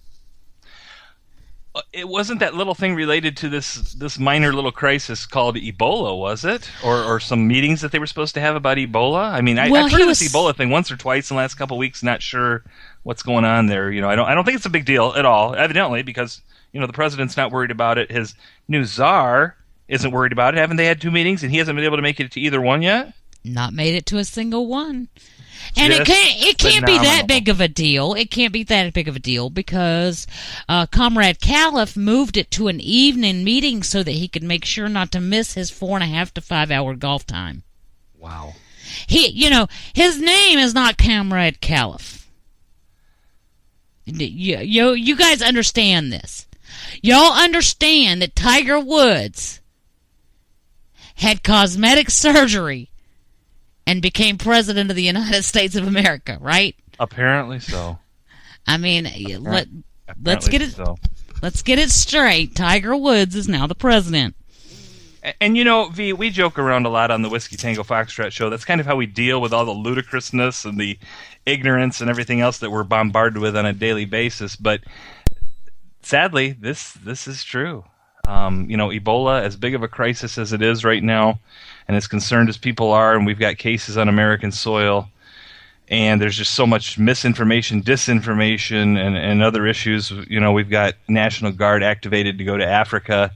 It wasn't that little thing related to this minor little crisis called Ebola, was it? Or some meetings that they were supposed to have about Ebola? I mean, I've heard of this Ebola thing once or twice in the last couple of weeks. Not sure what's going on there. You know, I don't think it's a big deal at all. Evidently, because the president's not worried about it. His new czar isn't worried about it. Haven't they had 2 meetings and he hasn't been able to make it to either one yet? Not made it to a single one. And it can't be that big of a deal. It can't be that big of a deal because Comrade Califf moved it to an evening meeting so that he could make sure not to miss his 4.5 to 5 hour golf time. Wow. His name is not Comrade Califf. You guys understand this. Y'all understand that Tiger Woods had cosmetic surgery and became president of the United States of America, right? Apparently so. I mean, let's get it straight. Tiger Woods is now the president. And V, we joke around a lot on the Whiskey Tango Foxtrot show. That's kind of how we deal with all the ludicrousness and the ignorance and everything else that we're bombarded with on a daily basis. But sadly, this is true. Ebola, as big of a crisis as it is right now, and as concerned as people are, and we've got cases on American soil, and there's just so much misinformation, disinformation, and other issues. We've got National Guard activated to go to Africa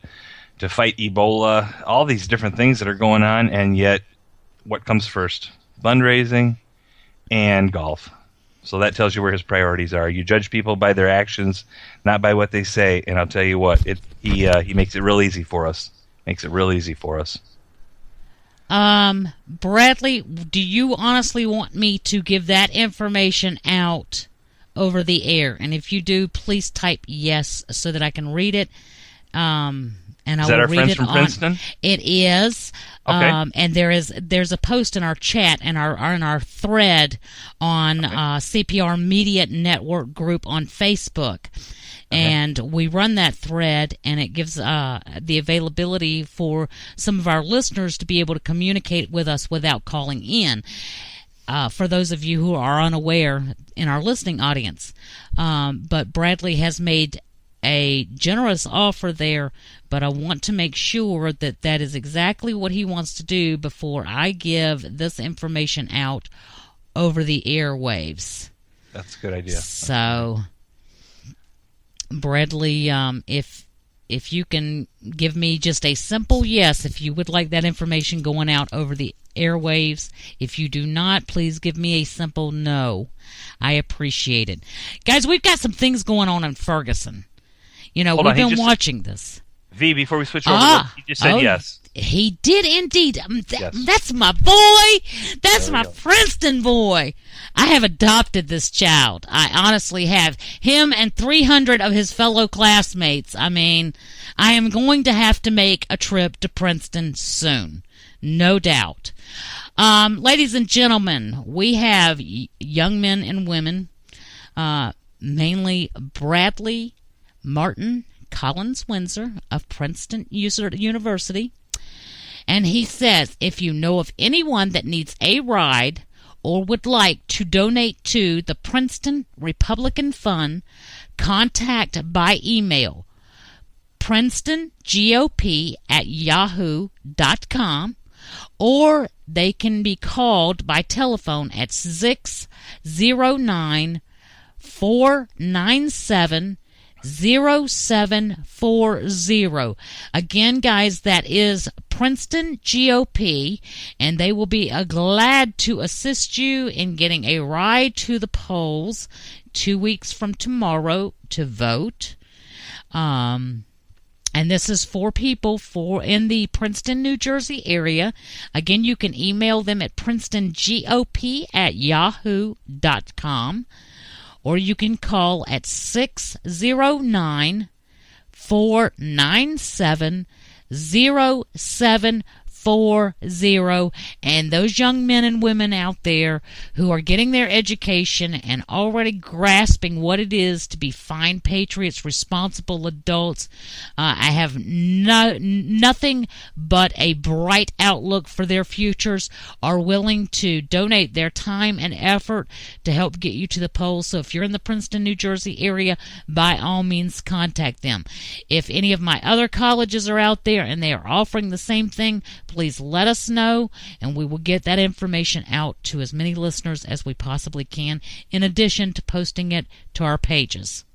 to fight Ebola, all these different things that are going on, and yet what comes first? Fundraising and golf. So that tells you where his priorities are. You judge people by their actions, not by what they say, and I'll tell you what, he makes it real easy for us. Bradley, do you honestly want me to give that information out over the air? And if you do, please type yes so that I can read it. And is that our friends from Princeton? It is. Okay. And there's a post in our chat and our thread on CPR Media Network group on Facebook. And we run that thread, and it gives the availability for some of our listeners to be able to communicate with us without calling in. For those of you who are unaware in our listening audience. But Bradley has made a generous offer there, but I want to make sure that that is exactly what he wants to do before I give this information out over the airwaves. That's a good idea. So, Bradley, if you can give me just a simple yes, if you would like that information going out over the airwaves. If you do not, please give me a simple no. I appreciate it. Guys, we've got some things going on in Ferguson. We've been watching this. V, before we switch over, he just said yes. He did indeed. Yes. That's my boy. That's my Princeton boy. I have adopted this child. I honestly have. Him and 300 of his fellow classmates. I mean, I am going to have to make a trip to Princeton soon. No doubt. Ladies and gentlemen, we have young men and women, mainly Bradley Martin Collins-Windsor of Princeton University. And he says, if you know of anyone that needs a ride or would like to donate to the Princeton Republican Fund, contact by email princetongop@yahoo.com, or they can be called by telephone at 609-497-0740. Again, guys, that is Princeton GOP, and they will be glad to assist you in getting a ride to the polls 2 weeks from tomorrow to vote. And this is for people in the Princeton, New Jersey area. Again, you can email them at princetongop@yahoo.com, or you can call at 609-497-0740. And those young men and women out there who are getting their education and already grasping what it is to be fine patriots, responsible adults, I have nothing but a bright outlook for their futures, are willing to donate their time and effort to help get you to the polls. So if you're in the Princeton, New Jersey area, by all means contact them. If any of my other colleges are out there and they are offering the same thing, please let us know, and we will get that information out to as many listeners as we possibly can, in addition to posting it to our pages.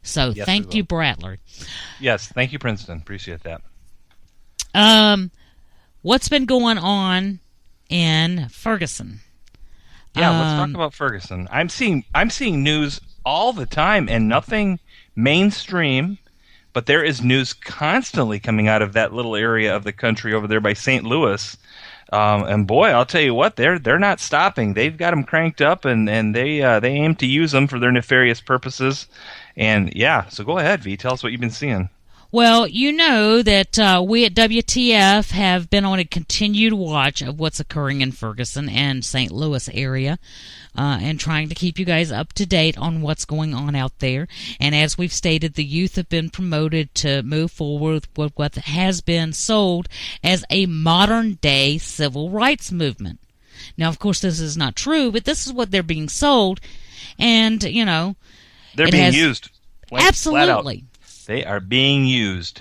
So Yes, thank you, Bradley. Yes, thank you, Princeton. Appreciate that. What's been going on in Ferguson? Yeah, let's talk about Ferguson. I'm seeing news all the time, and nothing mainstream. But there is news constantly coming out of that little area of the country over there by St. Louis. And boy, I'll tell you what, they're not stopping. They've got them cranked up, and they aim to use them for their nefarious purposes. And yeah, so go ahead, V. Tell us what you've been seeing. Well, you know that we at WTF have been on a continued watch of what's occurring in Ferguson and St. Louis area, and trying to keep you guys up to date on what's going on out there. And as we've stated, the youth have been promoted to move forward with what has been sold as a modern-day civil rights movement. Now, of course, this is not true, but this is what they're being sold, and, you know... They're being used. Absolutely. They are being used.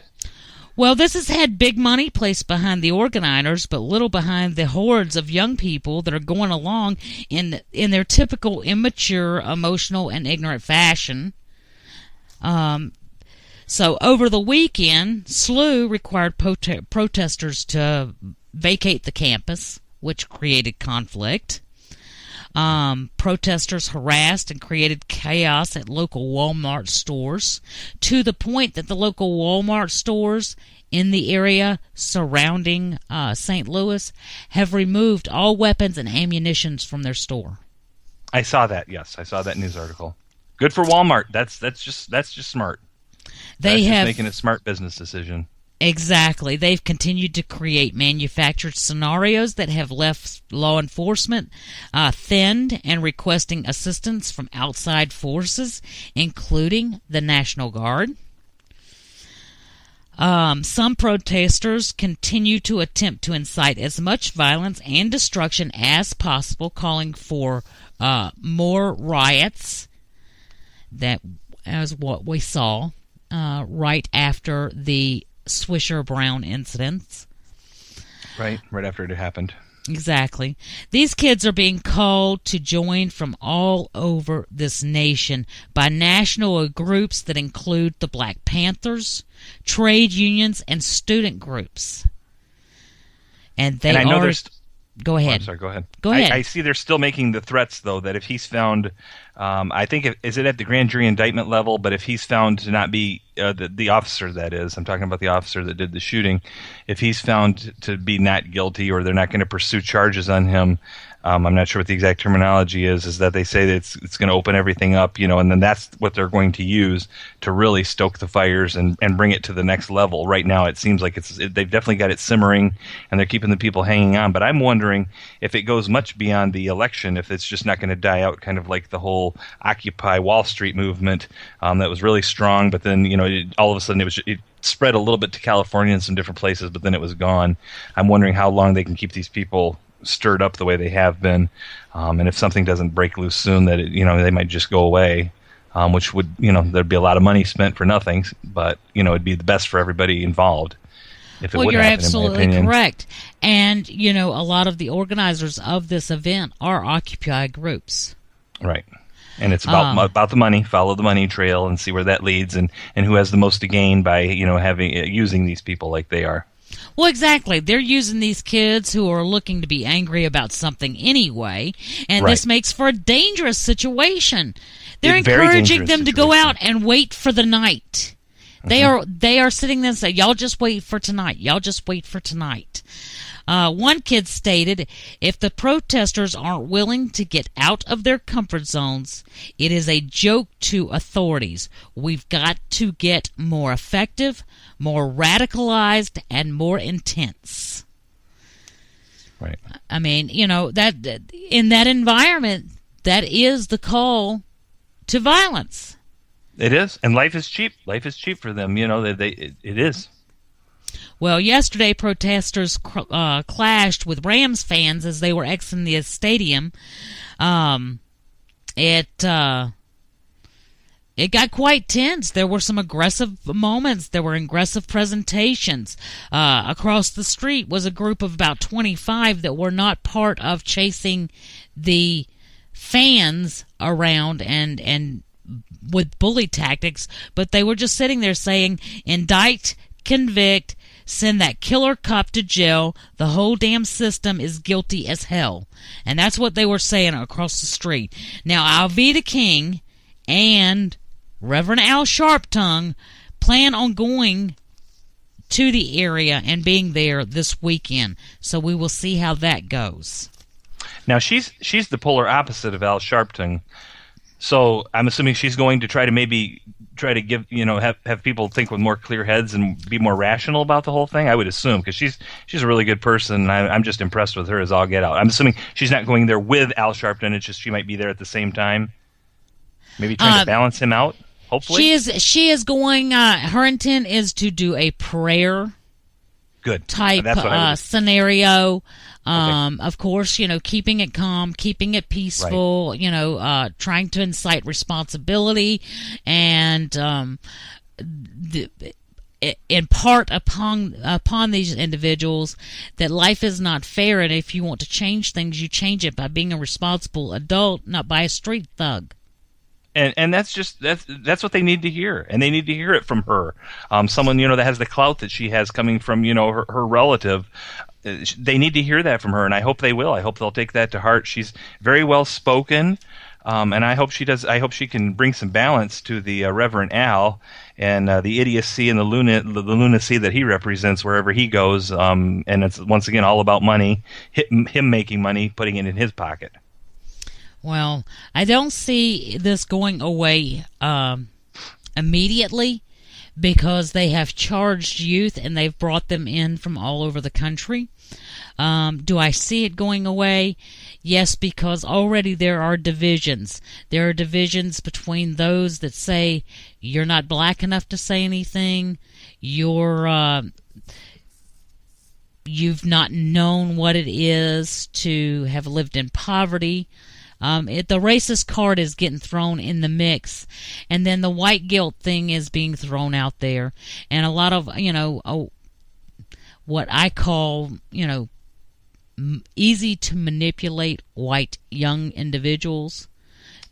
Well, this has had big money placed behind the organizers, but little behind the hordes of young people that are going along in their typical immature, emotional, and ignorant fashion. So over the weekend, SLU required protesters to vacate the campus, which created conflict. Protesters harassed and created chaos at local Walmart stores, to the point that the local Walmart stores in the area surrounding St. Louis have removed all weapons and ammunitions from their store. I saw that. Yes, I saw that news article. Good for Walmart. That's just smart. They have making a smart business decision. Exactly. They've continued to create manufactured scenarios that have left law enforcement thinned and requesting assistance from outside forces, including the National Guard. Some protesters continue to attempt to incite as much violence and destruction as possible, calling for more riots. That is what we saw right after the Swisher Brown incidents. Right after it happened. Exactly. These kids are being called to join from all over this nation by national groups that include the Black Panthers, trade unions, and student groups. And they I know are... there's... Go ahead. Oh, I'm sorry, go ahead. Go ahead. I see they're still making the threats, though, that if he's found, I think, is it at the grand jury indictment level, but if he's found to not be the officer, that is, I'm talking about the officer that did the shooting, if he's found to be not guilty or they're not going to pursue charges on him, I'm not sure what the exact terminology is that they say that it's going to open everything up, and then that's what they're going to use to really stoke the fires and bring it to the next level. Right now, it seems like they've definitely got it simmering, and they're keeping the people hanging on. But I'm wondering if it goes much beyond the election, if it's just not going to die out, kind of like the whole Occupy Wall Street movement that was really strong, but then all of a sudden it spread a little bit to California and some different places, but then it was gone. I'm wondering how long they can keep these people stirred up the way they have been, and if something doesn't break loose soon, that they might just go away, which would there'd be a lot of money spent for nothing, but it'd be the best for everybody involved if it would you're happen, absolutely in my opinion. correct, and a lot of the organizers of this event are Occupy groups, right? And it's about the money, follow the money trail, and see where that leads, and who has the most to gain by using these people like they are. Well, exactly. They're using these kids who are looking to be angry about something anyway, and this makes for a dangerous situation. They're encouraging them to go out and wait for the night. They are sitting there and saying, "Y'all just wait for tonight. Y'all just wait for tonight." One kid stated, "If the protesters aren't willing to get out of their comfort zones, it is a joke to authorities. We've got to get more effective, more radicalized, and more intense." Right. I mean, that in that environment, that is the call to violence. It is, and life is cheap. Life is cheap for them. It is. Well, yesterday protesters clashed with Rams fans as they were exiting the stadium. It got quite tense. There were some aggressive moments. There were aggressive presentations. Across the street was a group of about 25 that were not part of chasing the fans around and with bully tactics, but they were just sitting there saying, "Indict, convict, send that killer cop to jail. The whole damn system is guilty as hell." And that's what they were saying across the street. Now, Alveda King and Reverend Al Sharptongue plan on going to the area and being there this weekend. So we will see how that goes. Now, she's the polar opposite of Al Sharptongue. So I'm assuming she's going to try to give, have people think with more clear heads and be more rational about the whole thing. I would assume, because she's a really good person. And I'm just impressed with her as all get out. I'm assuming she's not going there with Al Sharpton. It's just she might be there at the same time, maybe trying to balance him out. Hopefully, she is going. Her intent is to do a prayer. Good type scenario. Of course, keeping it calm, keeping it peaceful, right. Trying to incite responsibility and impart upon these individuals that life is not fair, and if you want to change things, you change it by being a responsible adult, not by a street thug. And that's what they need to hear, and they need to hear it from her. Someone that has the clout that she has coming from her relative. They need to hear that from her, and I hope they will. I hope they'll take that to heart. She's very well spoken, and I hope she does. I hope she can bring some balance to the Reverend Al and the idiocy and the lunacy that he represents wherever he goes. And it's once again all about money, him making money, putting it in his pocket. Well, I don't see this going away immediately because they have charged youth and they've brought them in from all over the country. Do I see it going away? Yes, because already there are divisions. There are divisions between those that say you're not black enough to say anything, you've not known what it is to have lived in poverty. The racist card is getting thrown in the mix, and then the white guilt thing is being thrown out there, and a lot of what I call easy to manipulate white young individuals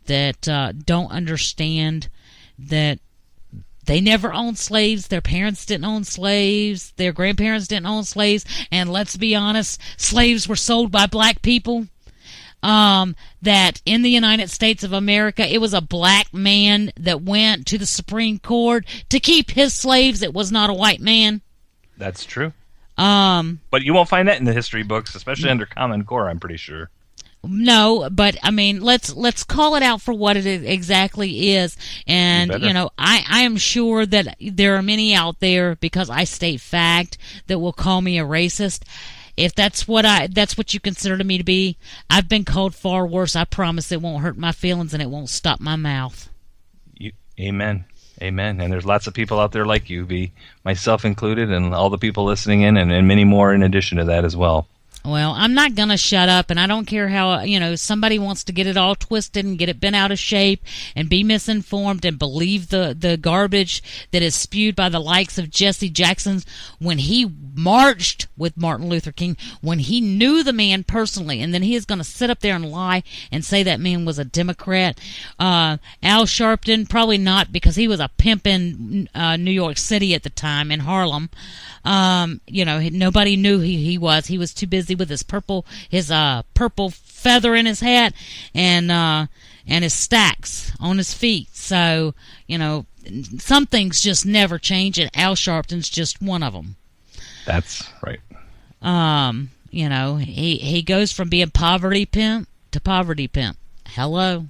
that don't understand that they never owned slaves, their parents didn't own slaves, their grandparents didn't own slaves, and let's be honest, slaves were sold by black people. that in the United States of America, it was a black man that went to the Supreme Court to keep his slaves. It was not a white man. That's true. But you won't find that in the history books, especially under Common Core, I'm pretty sure. No, but I mean, let's call it out for what it exactly is. And I am sure that there are many out there, because I state fact, that will call me a racist. If that's what you consider me to be, I've been called far worse. I promise it won't hurt my feelings and it won't stop my mouth. Amen. Amen. And there's lots of people out there like you, V, myself included, and all the people listening in, and many more in addition to that as well. Well, I'm not going to shut up, and I don't care how, somebody wants to get it all twisted and get it bent out of shape and be misinformed and believe the garbage that is spewed by the likes of Jesse Jackson when he marched with Martin Luther King, when he knew the man personally, and then he is going to sit up there and lie and say that man was a Democrat. Al Sharpton, probably not, because he was a pimp in New York City at the time, in Harlem. Nobody knew who he was. He was too busy with his purple feather in his hat and his stacks on his feet. So, some things just never change, and Al Sharpton's just one of them. That's right. He goes from being poverty pimp to poverty pimp. Hello.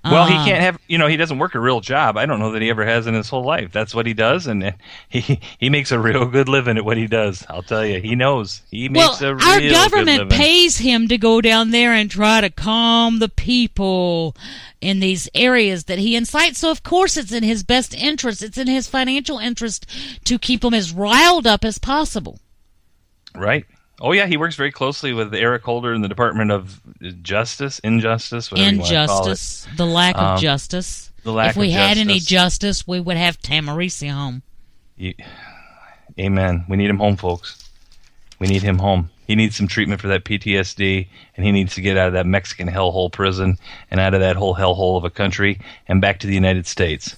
Well, he can't have, he doesn't work a real job. I don't know that he ever has in his whole life. That's what he does, and he makes a real good living at what he does. I'll tell you, he knows. He makes a real good living. Our government pays him to go down there and try to calm the people in these areas that he incites. So, of course, it's in his best interest. It's in his financial interest to keep them as riled up as possible. Right. Oh, yeah, he works very closely with Eric Holder in the Department of Injustice, whatever you want to call it. The lack of justice. If we had any justice, we would have Tamarisi home. Amen. We need him home, folks. We need him home. He needs some treatment for that PTSD, and he needs to get out of that Mexican hellhole prison and out of that whole hellhole of a country and back to the United States.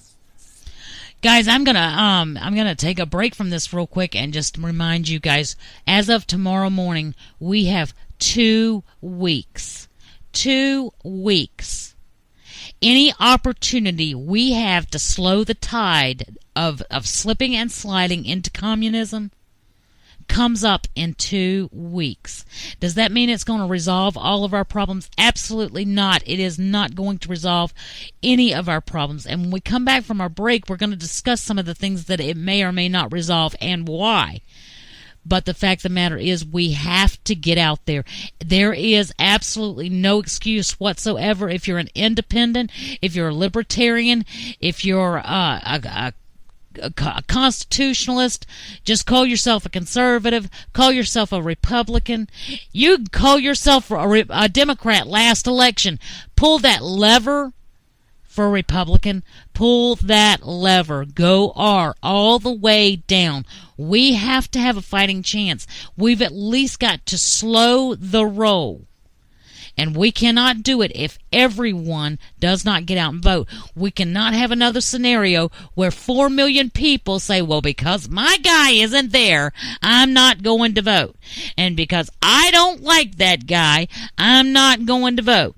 Guys, I'm gonna take a break from this real quick and just remind you guys, as of tomorrow morning, we have 2 weeks. 2 weeks. Any opportunity we have to slow the tide of slipping and sliding into communism comes up in 2 weeks. Does that mean it's going to resolve all of our problems? Absolutely not. It is not going to resolve any of our problems. And when we come back from our break, we're going to discuss some of the things that it may or may not resolve and why. But the fact of the matter is, we have to get out there. There is absolutely no excuse whatsoever if you're an independent, if you're a libertarian, if you're a constitutionalist, just call yourself a conservative, call yourself a Republican. You can call yourself a Democrat last election. Pull that lever for a Republican. Pull that lever. Go R all the way down. We have to have a fighting chance. We've at least got to slow the roll. And we cannot do it if everyone does not get out and vote. We cannot have another scenario where 4 million people say, well, because my guy isn't there, I'm not going to vote. And because I don't like that guy, I'm not going to vote.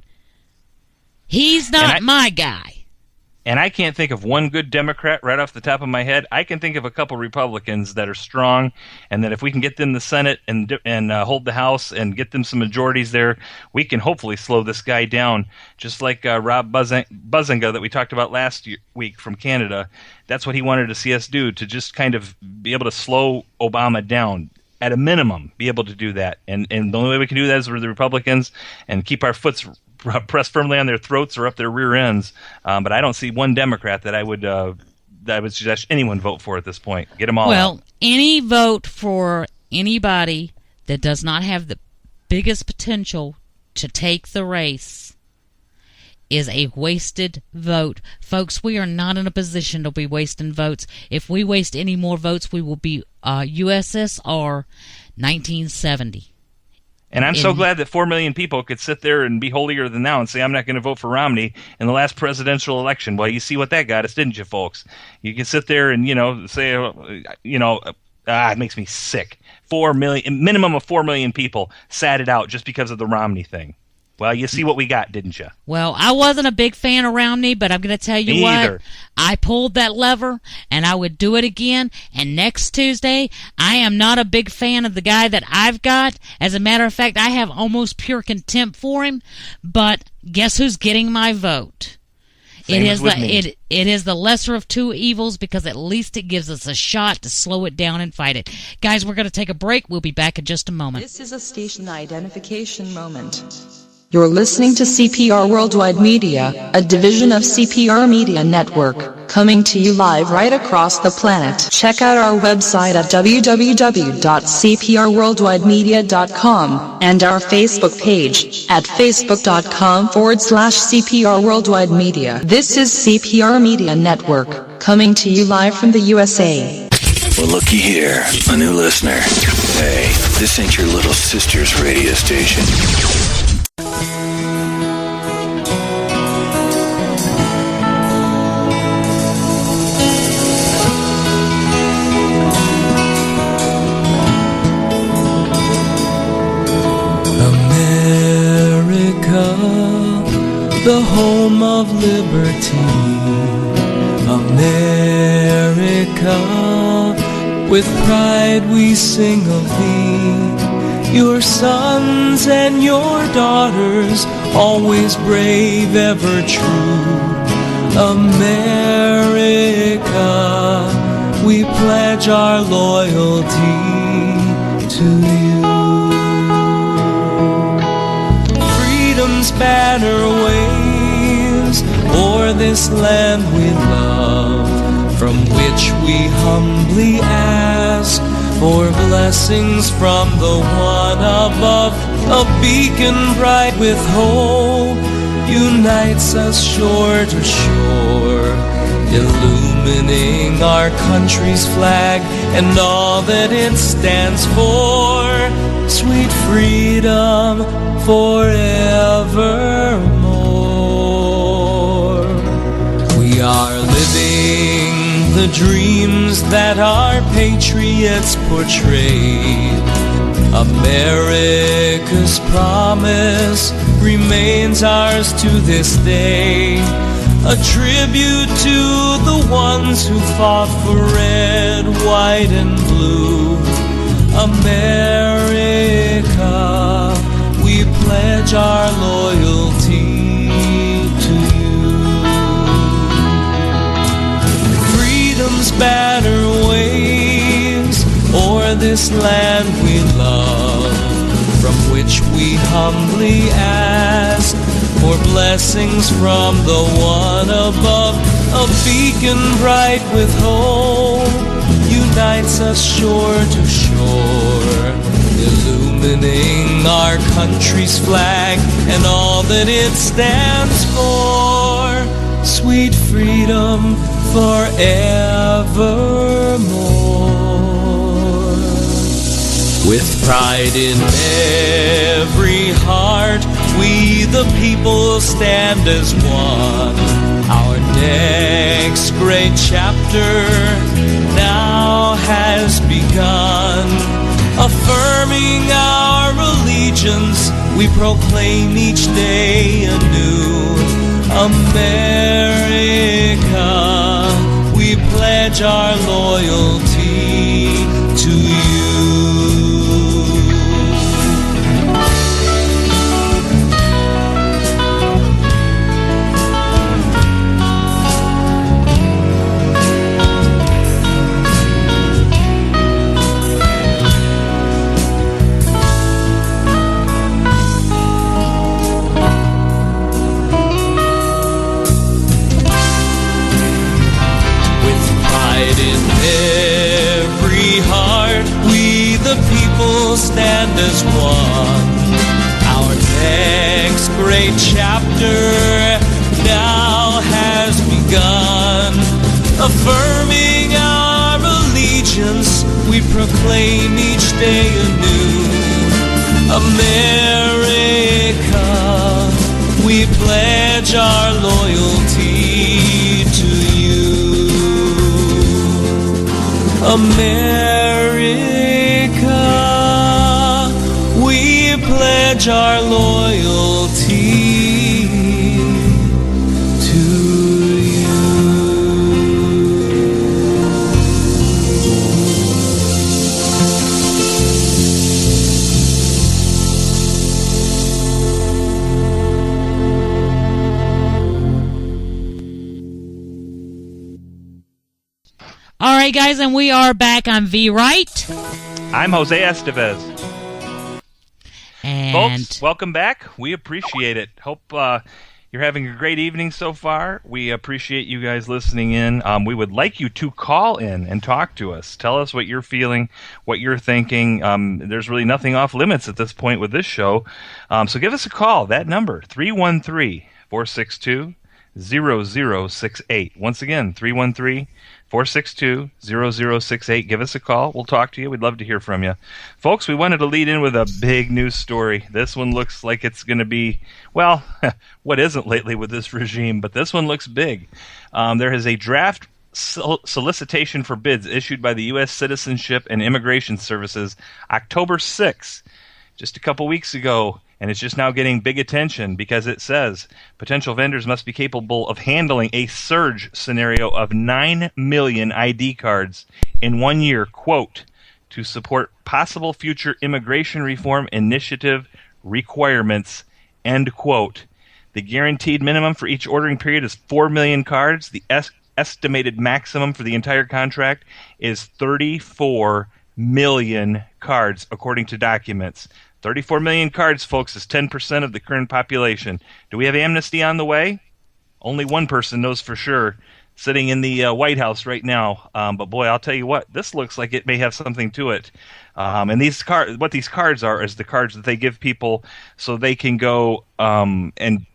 He's not my guy. And I can't think of one good Democrat right off the top of my head. I can think of a couple Republicans that are strong, and that if we can get them the Senate and hold the House and get them some majorities there, we can hopefully slow this guy down. Just like Rob Buzzinga that we talked about last week from Canada. That's what he wanted to see us do, to just kind of be able to slow Obama down. At a minimum, be able to do that. And the only way we can do that is with the Republicans and keep our foot pressed firmly on their throats or up their rear ends. But I don't see one Democrat that I would suggest anyone vote for at this point. Get them all out. Any vote for anybody that does not have the biggest potential to take the race is a wasted vote. Folks, we are not in a position to be wasting votes. If we waste any more votes, we will be USSR 1970. And I'm so glad that 4 million people could sit there and be holier than thou and say, I'm not going to vote for Romney in the last presidential election. Well, you see what that got us, didn't you, folks? You can sit there and, say, it makes me sick. 4 million, minimum of 4 million people sat it out just because of the Romney thing. Well, you see what we got, didn't you? Well, I wasn't a big fan of Romney, but I'm going to tell you Me what. either. I pulled that lever, and I would do it again. And next Tuesday, I am not a big fan of the guy that I've got. As a matter of fact, I have almost pure contempt for him. But guess who's getting my vote? It is the lesser of two evils, because at least it gives us a shot to slow it down and fight it. Guys, we're going to take a break. We'll be back in just a moment. This is a station identification moment. You're listening to CPR Worldwide Media, a division of CPR Media Network, coming to you live right across the planet. Check out our website at www.cprworldwidemedia.com and our Facebook page at facebook.com/CPR Worldwide Media. This is CPR Media Network, coming to you live from the USA. Well, looky here, a new listener. Hey, this ain't your little sister's radio station. The home of liberty, America, with pride we sing of thee. Your sons and your daughters, always brave, ever true. America, we pledge our loyalty to you. Freedom's banner waves o'er this land we love, from which we humbly ask for blessings from the one above. A beacon bright with hope unites us shore to shore, illumining our country's flag and all that it stands for. Sweet freedom forevermore. We are living the dreams that our patriots portrayed. America's promise remains ours to this day, a tribute to the ones who fought for red, white, and blue. America, we pledge our loyalty to you. Freedom's banner waves o'er this land we love, from which we humbly ask for blessings from the one above. A beacon bright with hope unites us shore to shore, illumining our country's flag and all that it stands for. Sweet freedom forevermore. With pride in every heart, we the people stand as one. Our next great chapter now has begun. Affirming our allegiance, we proclaim each day anew. America, we pledge our loyalty to you. Stand as one. Our next great chapter now has begun. Affirming our allegiance, we proclaim each day anew. America, we pledge our loyalty to you. America, we pledge our loyalty to you. All right, guys, and we are back on V Right. I'm Jose Estevez. And folks, welcome back. We appreciate it. Hope you're having a great evening so far. We appreciate you guys listening in. We would like you to call in and talk to us. Tell us what you're feeling, what you're thinking. There's really nothing off limits at this point with this show. So give us a call. That number, 313-462-0068. Once again, 313-462-0068. Give us a call. We'll talk to you. We'd love to hear from you. Folks, we wanted to lead in with a big news story. This one looks like it's going to be, well, what isn't lately with this regime, but this one looks big. There is a draft solicitation for bids issued by the U.S. Citizenship and Immigration Services October 6th, just a couple weeks ago. And it's just now getting big attention because it says potential vendors must be capable of handling a surge scenario of 9 million ID cards in 1 year, quote, to support possible future immigration reform initiative requirements, end quote. The guaranteed minimum for each ordering period is 4 million cards. The estimated maximum for the entire contract is 34 million cards, according to documents. 34 million cards, folks, is 10% of the current population. Do we have amnesty on the way? Only one person knows for sure, sitting in the White House right now. But boy, I'll tell you what, this looks like it may have something to it. And these what these cards are is the cards that they give people so they can go and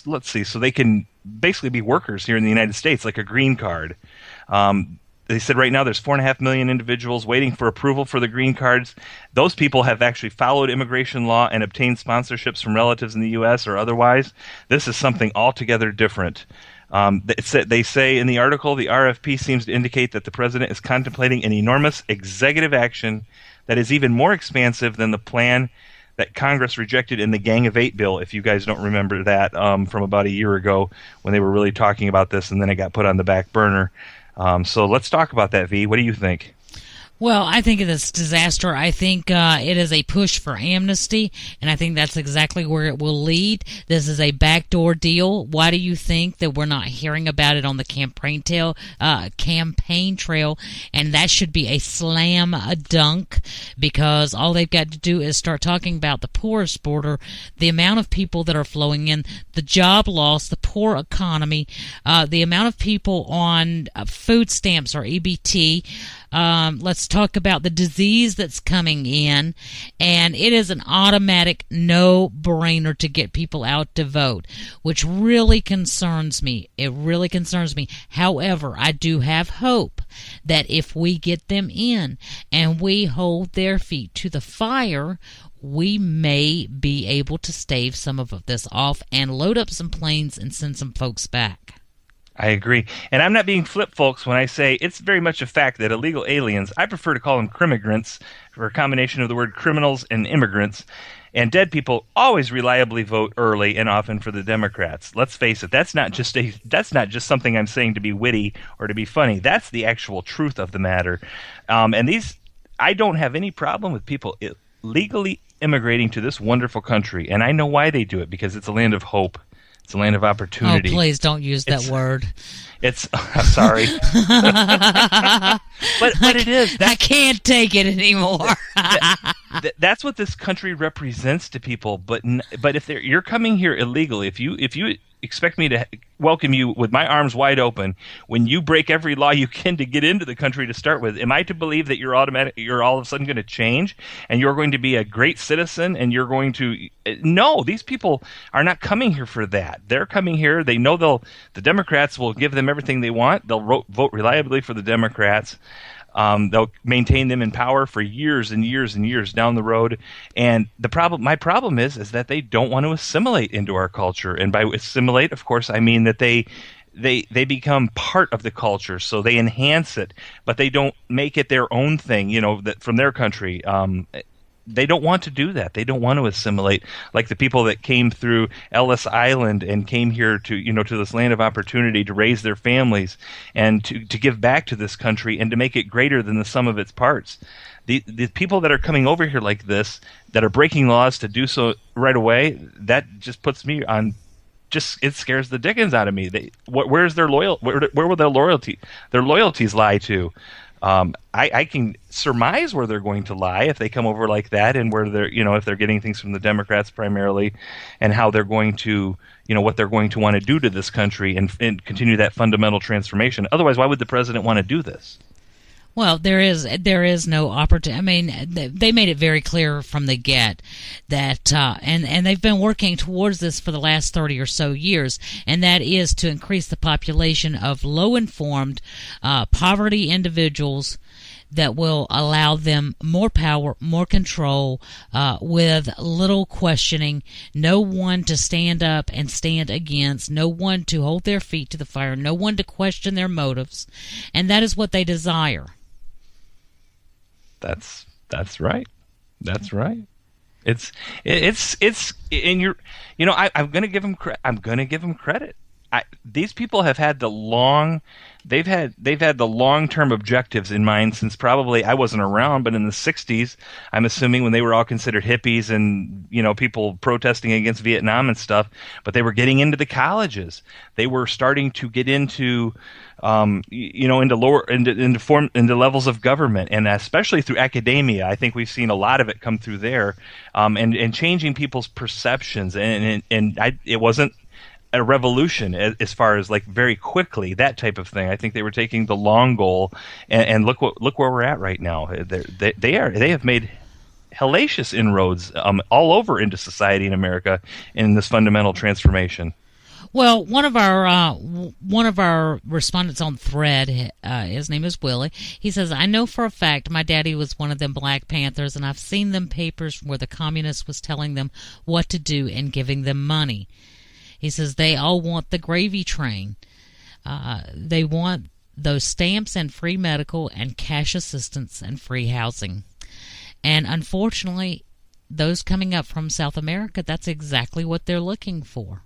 let's see, so they can basically be workers here in the United States, like a green card. They said right now there's 4.5 million individuals waiting for approval for the green cards. Those people have actually followed immigration law and obtained sponsorships from relatives in the U.S. or otherwise. This is something altogether different. They say in the article, the RFP seems to indicate that the president is contemplating an enormous executive action that is even more expansive than the plan that Congress rejected in the Gang of Eight bill, if you guys don't remember that, from about a year ago when they were really talking about this, and then it got put on the back burner. So let's talk about that, V. What do you think? Well, I think it is disaster. I think it is a push for amnesty, and I think that's exactly where it will lead. This is a backdoor deal. Why do you think that we're not hearing about it on the campaign trail? And that should be a slam dunk, because all they've got to do is start talking about the porous border, the amount of people that are flowing in, the job loss, the poor economy, the amount of people on food stamps or EBT. Let's talk about the disease that's coming in, and it is an automatic no-brainer to get people out to vote, which really concerns me. It really concerns me. However, I do have hope that if we get them in and we hold their feet to the fire, we may be able to stave some of this off and load up some planes and send some folks back. I agree. And I'm not being flip, folks, when I say it's very much a fact that illegal aliens, I prefer to call them crimigrants, for a combination of the word criminals and immigrants, and dead people always reliably vote early and often for the Democrats. Let's face it, that's not just something I'm saying to be witty or to be funny. That's the actual truth of the matter. I don't have any problem with people legally immigrating to this wonderful country, and I know why they do it, because it's a land of hope. It's a land of opportunity. Oh, please don't use that word. It's sorry, but it is. I can't take it anymore. That's what this country represents to people. But if you're coming here illegally, if you expect me to welcome you with my arms wide open when you break every law you can to get into the country to start with, am I to believe that you're all of a sudden going to change and you're going to be a great citizen and you're going to... No, these people are not coming here for that. They're coming here, they know the Democrats will give them everything they want. They'll vote reliably for the Democrats. They'll maintain them in power for years and years and years down the road. And my problem is that they don't want to assimilate into our culture. And by assimilate, of course, I mean that they become part of the culture. So they enhance it, but they don't make it their own thing, that from their country. they don't want to do that. They don't want to assimilate like the people that came through Ellis Island and came here to to this land of opportunity to raise their families and to give back to this country and to make it greater than the sum of its parts. The people that are coming over here like this, that are breaking laws to do so right away, that just puts me on. It scares the dickens out of me. Where's their where will their loyalties lie to? I can surmise where they're going to lie if they come over like that, and where they're if they're getting things from the Democrats primarily, and how they're going to what they're going to want to do to this country and continue that fundamental transformation. Otherwise, why would the president want to do this? Well, there is no opportunity. I mean, they made it very clear from the get that, and they've been working towards this for the last 30 or so years, and that is to increase the population of low-informed, poverty individuals that will allow them more power, more control, with little questioning, no one to stand up and stand against, no one to hold their feet to the fire, no one to question their motives, and that is what they desire. That's right. That's right. It's and I'm going to give them credit. These people have had they've had the long-term objectives in mind since probably I wasn't around, but in the 60s, I'm assuming, when they were all considered hippies and people protesting against Vietnam and stuff, but they were getting into the colleges. They were starting to get into into levels of government, and especially through academia. I think we've seen a lot of it come through there, and changing people's perceptions. And it wasn't a revolution as far as like very quickly, that type of thing. I think they were taking the long goal, and look where we're at right now. They have made hellacious inroads all over into society in America in this fundamental transformation. Well, one of our respondents on Thread, his name is Willie. He says, "I know for a fact my daddy was one of them Black Panthers, and I've seen them papers where the communists was telling them what to do and giving them money." He says they all want the gravy train. They want those stamps and free medical and cash assistance and free housing. And unfortunately, those coming up from South America, that's exactly what they're looking for.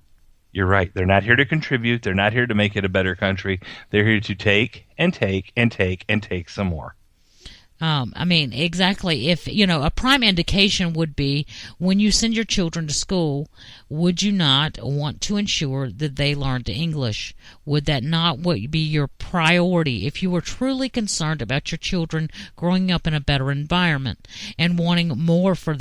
You're right. They're not here to contribute. They're not here to make it a better country. They're here to take and take and take and take some more. I mean, exactly. If, a prime indication would be when you send your children to school, would you not want to ensure that they learned English? Would that not be your priority if you were truly concerned about your children growing up in a better environment and wanting more for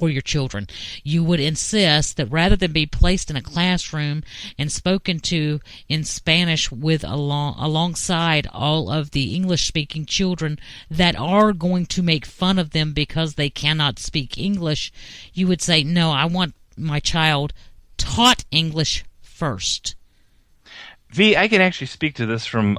your children? You would insist that rather than be placed in a classroom and spoken to in Spanish with alongside all of the English-speaking children that are going to make fun of them because they cannot speak English, you would say, no, I want my child taught English first. V, I can actually speak to this from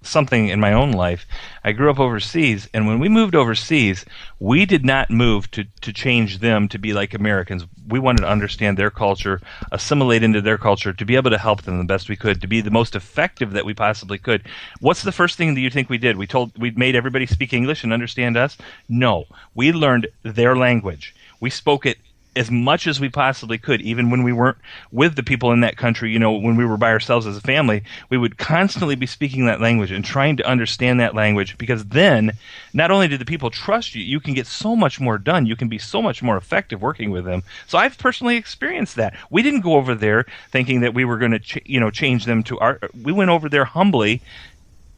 something in my own life. I grew up overseas, and when we moved overseas, we did not move to change them to be like Americans. We wanted to understand their culture, assimilate into their culture, to be able to help them the best we could, to be the most effective that we possibly could. What's the first thing that you think we did? We made everybody speak English and understand us? No. We learned their language. We spoke it as much as we possibly could, even when we weren't with the people in that country. When we were by ourselves as a family, we would constantly be speaking that language and trying to understand that language, because then not only do the people trust you, you can get so much more done. You can be so much more effective working with them. So I've personally experienced that. We didn't go over there thinking that we were going to change them to we went over there humbly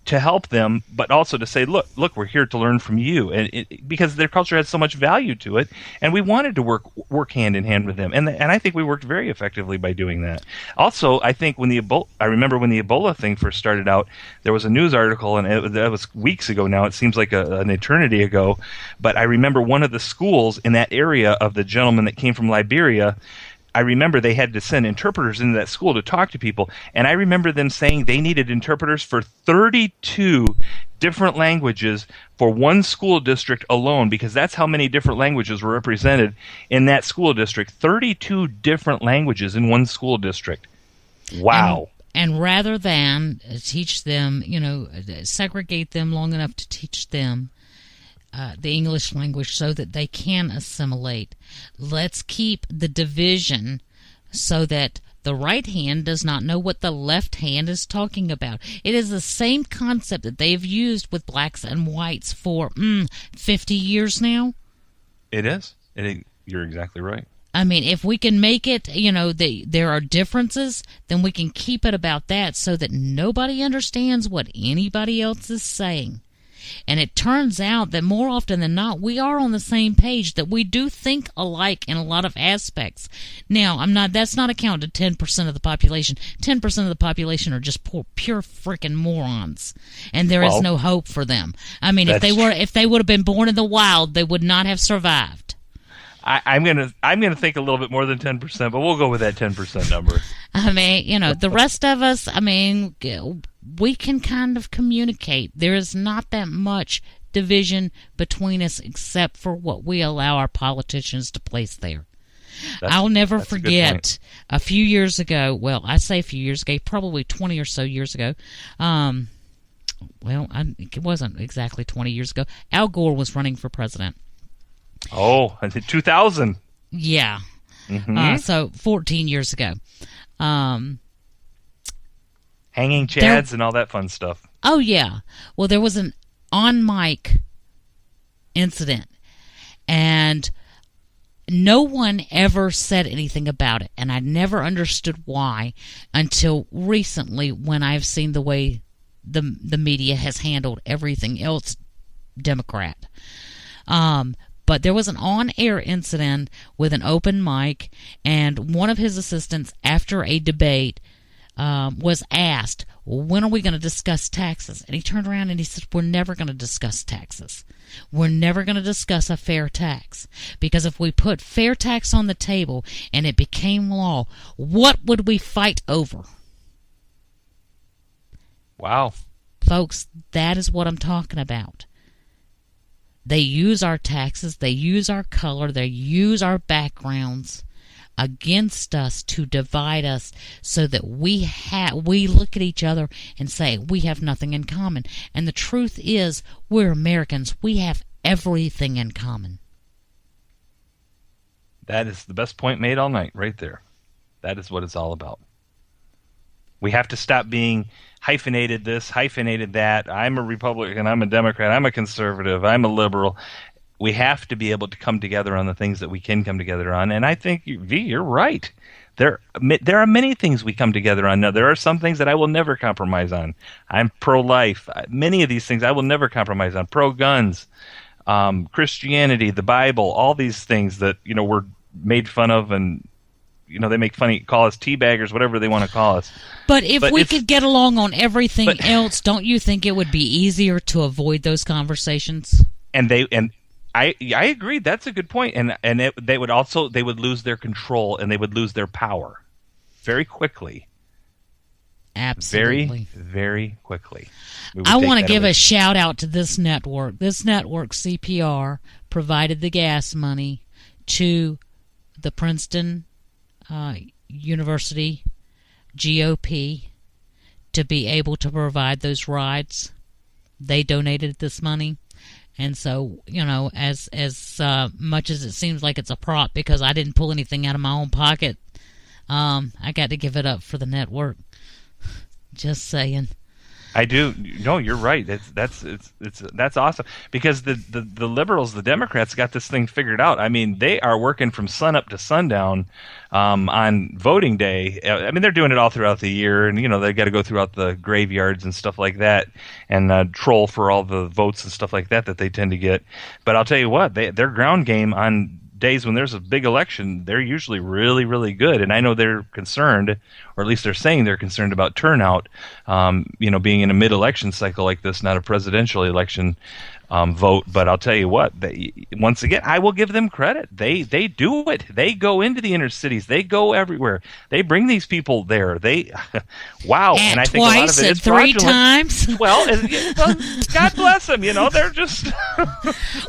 to help them, but also to say, look, we're here to learn from you, and because their culture has so much value to it, and we wanted to work hand in hand with them, and I think we worked very effectively by doing that. Also, I think I remember when the Ebola thing first started out, there was a news article, and that was weeks ago now. It seems like an eternity ago, but I remember one of the schools in that area of the gentleman that came from Liberia. I remember they had to send interpreters into that school to talk to people, and I remember them saying they needed interpreters for 32 different languages for one school district alone, because that's how many different languages were represented in that school district. 32 different languages in one school district. Wow. And rather than teach them, segregate them long enough to teach them, the English language so that they can assimilate. Let's keep the division so that the right hand does not know what the left hand is talking about. It is the same concept that they've used with blacks and whites for 50 years now. It is. You're exactly right. I mean, if we can make it, there are differences, then we can keep it about that so that nobody understands what anybody else is saying. And it turns out that more often than not, we are on the same page, that we do think alike in a lot of aspects. Now, that's not accounted to 10% of the population. 10% of the population are just pure freaking morons. And there is no hope for them. I mean, if they would have been born in the wild, they would not have survived. I'm gonna think a little bit more than 10%, but we'll go with that 10% number. I mean, the rest of us, we can kind of communicate. There is not that much division between us except for what we allow our politicians to place there. I'll never forget a few years ago, well, I say a few years ago, probably 20 or so years ago, it wasn't exactly 20 years ago, Al Gore was running for president. Oh, 2000. Yeah. Mm-hmm. So 14 years ago. Hanging chads and all that fun stuff. Oh, yeah. Well, there was an on-mic incident, and no one ever said anything about it, and I never understood why until recently when I've seen the way the media has handled everything else Democrat. But there was an on-air incident with an open mic, and one of his assistants, after a debate, was asked, when are we going to discuss taxes? And he turned around and he said, we're never going to discuss taxes. We're never going to discuss a fair tax. Because if we put fair tax on the table and it became law, what would we fight over? Wow. Folks, that is what I'm talking about. They use our taxes, they use our color, they use our backgrounds against us to divide us so that we look at each other and say we have nothing in common. And the truth is, we're Americans. We have everything in common. That is the best point made all night right there. That is what it's all about. We have to stop being hyphenated this, hyphenated that. I'm a Republican, I'm a Democrat, I'm a conservative, I'm a liberal. We have to be able to come together on the things that we can come together on. And I think, V, you're right. There are many things we come together on. Now, there are some things that I will never compromise on. I'm pro-life. Many of these things I will never compromise on. Pro-guns, Christianity, the Bible, all these things that, we're made fun of, and they make funny, call us teabaggers, whatever they want to call us. But if we could get along on everything else, don't you think it would be easier to avoid those conversations? I agree. That's a good point. They would lose their control and they would lose their power very quickly. Absolutely. Very, very quickly. I want to give a shout out to this network. This network, CPR, provided the gas money to the Princeton University GOP to be able to provide those rides. They donated this money. And so, as much as it seems like it's a prop because I didn't pull anything out of my own pocket, I got to give it up for the network. Just saying. I do. No, you're right. That's awesome because the liberals, the Democrats, got this thing figured out. I mean, they are working from sun up to sundown on voting day. I mean, they're doing it all throughout the year, and they got to go throughout the graveyards and stuff like that, and troll for all the votes and stuff like that they tend to get. But I'll tell you what, their ground game on days when there's a big election, they're usually really, really good. And I know they're concerned, or at least they're saying they're concerned about turnout, being in a mid-election cycle like this, not a presidential election vote. But I'll tell you what, once again, I will give them credit. They do it. They go into the inner cities. They go everywhere. They bring these people there. Wow. And I think a lot of it is three fraudulent. Times. Well, God bless them. They're just.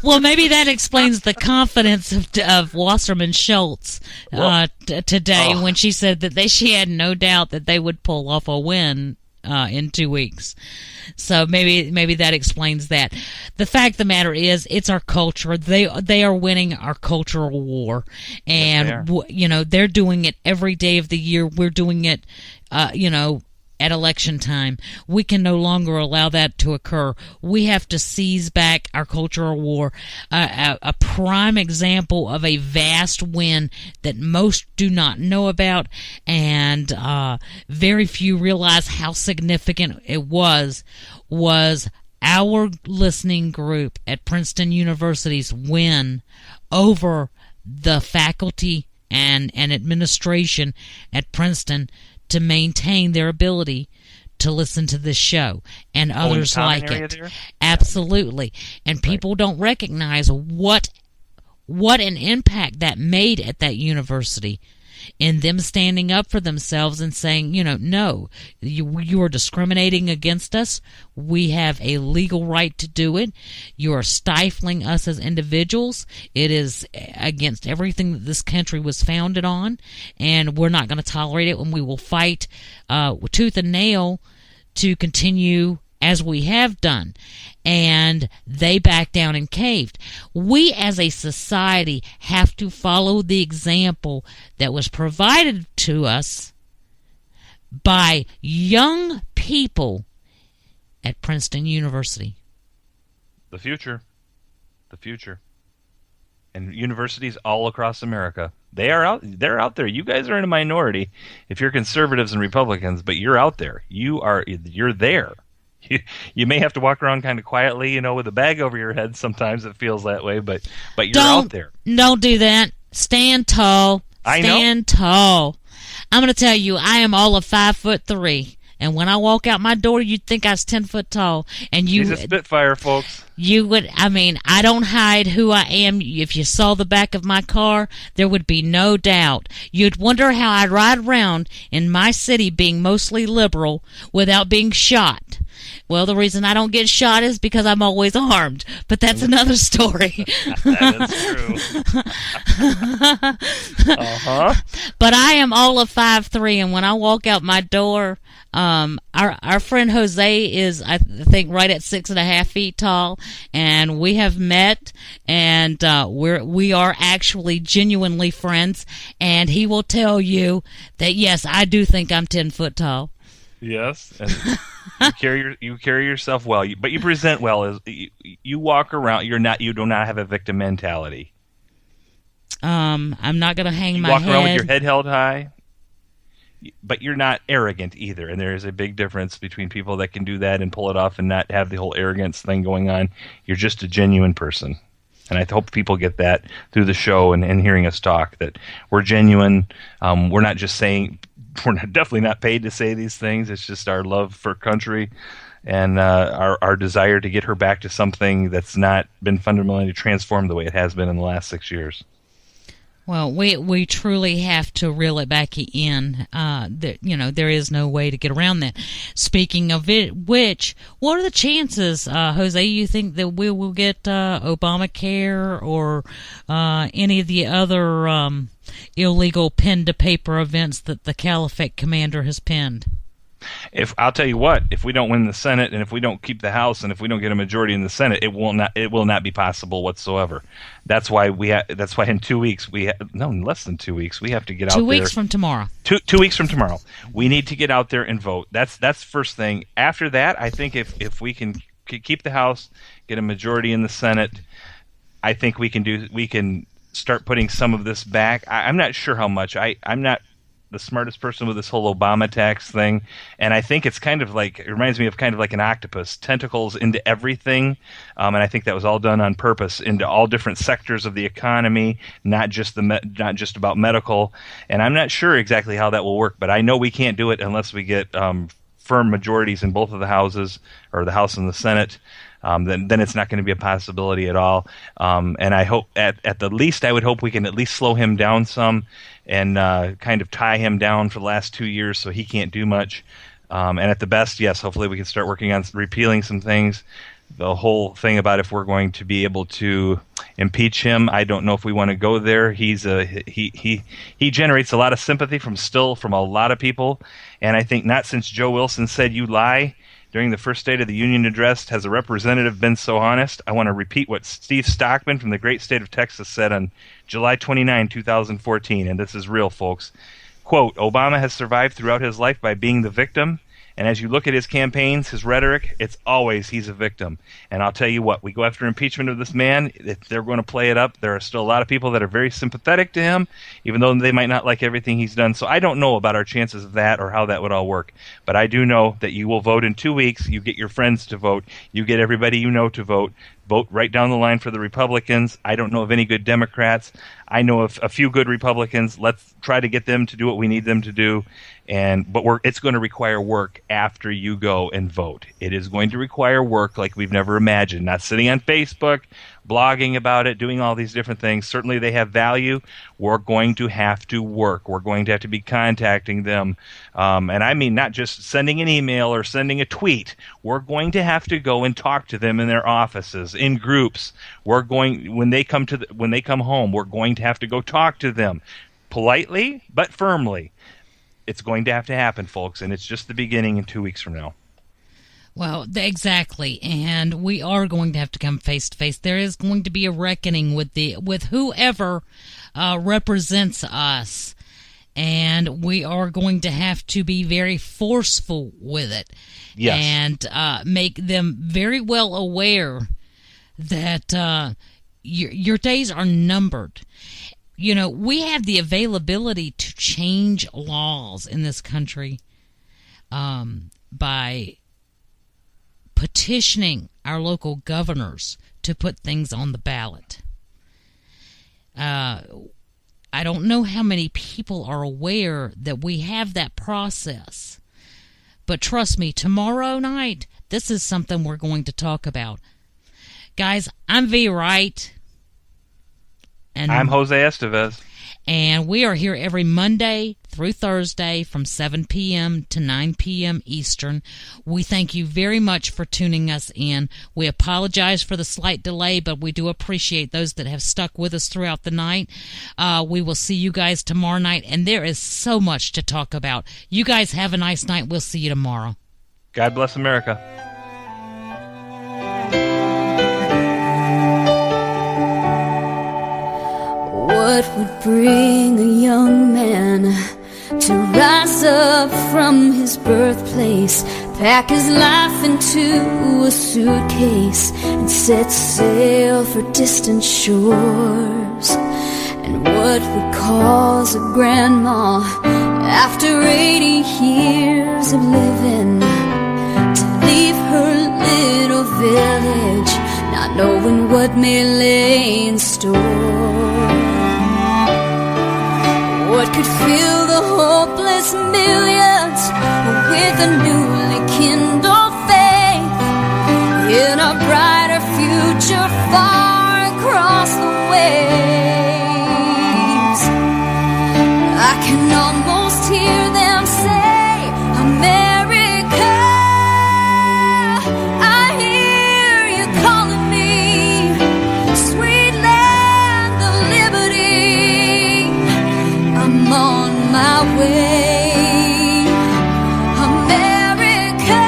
Well, maybe that explains the confidence of Wasserman Schultz today when she said that she had no doubt that they would pull off a win in 2 weeks. So maybe that explains that. The fact of the matter is, it's our culture. They are winning our cultural war, and they're doing it every day of the year. We're doing it, at election time. We can no longer allow that to occur. We have to seize back our cultural war. A prime example of a vast win that most do not know about, and very few realize how significant it was our listening group at Princeton University's win over the faculty and administration at Princeton to maintain their ability to listen to this show and others like it. There? Absolutely. And people don't recognize what an impact that made at that university, in them standing up for themselves and saying, no, you are discriminating against us. We have a legal right to do it. You are stifling us as individuals. It is against everything that this country was founded on, and we're not going to tolerate it, and we will fight tooth and nail to continue as we have done. And they backed down and caved. We as a society have to follow the example that was provided to us by young people at Princeton University. The future. And universities all across America. They're out there. You guys are in a minority if you're conservatives and Republicans, but you're out there. You're there. You may have to walk around kind of quietly, with a bag over your head. Sometimes it feels that way, but you're out there. Don't do that. Stand tall. Stand tall. I'm going to tell you, I am all of 5'3", and when I walk out my door, you'd think I was 10 foot tall. And She's a Spitfire, folks. You would. I don't hide who I am. If you saw the back of my car, there would be no doubt. You'd wonder how I ride around in my city, being mostly liberal, without being shot. Well, the reason I don't get shot is because I'm always armed, but that's another story. That is true. But I am all of 5'3", and when I walk out my door, our friend Jose is, I think, right at 6.5 feet tall, and we have met, and we are actually genuinely friends, and he will tell you that, yes, I do think I'm 10 foot tall. Yes, and you carry yourself well, but you present well. As you walk around, you do not have a victim mentality. I'm not going to hang my head. You walk around with your head held high, but you're not arrogant either. And there is a big difference between people that can do that and pull it off and not have the whole arrogance thing going on. You're just a genuine person. And I hope people get that through the show and hearing us talk, that we're genuine. We're not just saying... We're definitely not paid to say these things. It's just our love for country and our desire to get her back to something that's not been fundamentally transformed the way it has been in the last 6 years. Well, we truly have to reel it back in. There is no way to get around that. Speaking of which, what are the chances, Jose, you think that we will get Obamacare or any of the other illegal pen-to-paper events that the Caliphate commander has penned? I'll tell you what, if we don't win the Senate and if we don't keep the House and if we don't get a majority in the Senate, it will not be possible whatsoever. That's why in 2 weeks less than 2 weeks we have to get out there. 2 weeks from tomorrow. 2 weeks from tomorrow, we need to get out there and vote. That's the first thing. After that, I think if we can keep the House, get a majority in the Senate, I think we can start putting some of this back. I'm not sure how much. I'm not the smartest person with this whole Obama tax thing, and I think it's it reminds me of kind of like an octopus, tentacles into everything, and I think that was all done on purpose, into all different sectors of the economy, not just about medical, and I'm not sure exactly how that will work, but I know we can't do it unless we get firm majorities in both of the houses, or the House and the Senate. Then it's not going to be a possibility at all. And I hope, at the least, I would hope we can at least slow him down some and kind of tie him down for the last 2 years so he can't do much. And at the best, yes, hopefully we can start working on repealing some things the whole thing about if we're going to be able to impeach him, I don't know if we want to go there. He generates a lot of sympathy from a lot of people, and I think not since Joe Wilson said "you lie" during the first State of the Union address has a representative been so honest. I want to repeat what Steve Stockman from the great state of Texas said on July 29, 2014, and this is real, folks. Quote, "Obama has survived throughout his life by being the victim, and as you look at his campaigns, his rhetoric, it's always he's a victim. And I'll tell you what, we go after impeachment of this man, they're going to play it up. There are still a lot of people that are very sympathetic to him, even though they might not like everything he's done. So I don't know about our chances of that or how that would all work. But I do know that you will vote in 2 weeks. You get your friends to vote. You get everybody you know to vote. Vote right down the line for the Republicans. I don't know of any good Democrats. I know of a few good Republicans. Let's try to get them to do what we need them to do. But it's going to require work after you go and vote. It is going to require work like we've never imagined. Not sitting on Facebook, blogging about it, doing all these different things. Certainly they have value. We're going to have to work. We're going to have to be contacting them. And I mean not just sending an email or sending a tweet. We're going to have to go and talk to them in their offices, in groups. When they come home, we're going to have to go talk to them politely but firmly. It's going to have to happen, folks, and it's just the beginning in 2 weeks from now. Well, exactly, and we are going to have to come face to face. There is going to be a reckoning with whoever represents us, and we are going to have to be very forceful with it. Yes. And make them very well aware that your days are numbered. You know, we have the availability to change laws in this country by petitioning our local governors to put things on the ballot. I don't know how many people are aware that we have that process. But trust me, tomorrow night, this is something we're going to talk about. Guys, I'm V. Wright. And I'm Jose Estevez. And we are here every Monday through Thursday from 7 p.m. to 9 p.m. Eastern. We thank you very much for tuning us in. We apologize for the slight delay, but we do appreciate those that have stuck with us throughout the night. We will see you guys tomorrow night, and there is so much to talk about. You guys have a nice night. We'll see you tomorrow. God bless America. What would bring a young man to rise up from his birthplace, pack his life into a suitcase, and set sail for distant shores? And what would cause a grandma, after 80 years of living, to leave her little village, not knowing what may lay in store? What could fill the hopeless millions with a newly kindled faith in a brighter future far across the waves? I can almost hear them say, America, I hear you calling me, sweet land of liberty. I'm on my way, America,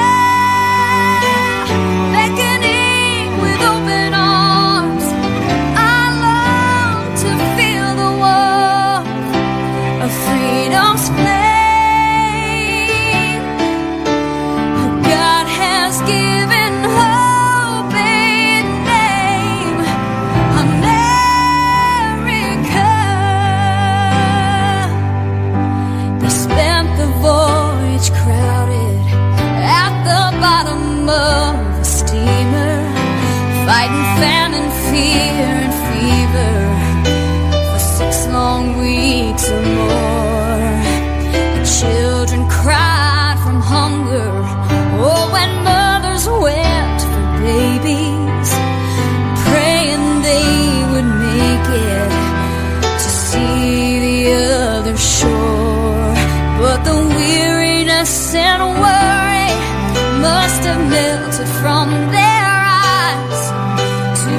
beckoning with open arms. I long to feel the warmth of freedom's flame. God has given hope a name, America. They spent the voyage crowded at the bottom of a steamer, fighting famine, fear, and fever for 6 long weeks or more. The children cried from hunger, oh, when mothers wept for babies, praying they would make it to see the other shore. But the weariness and worry must have melted from their eyes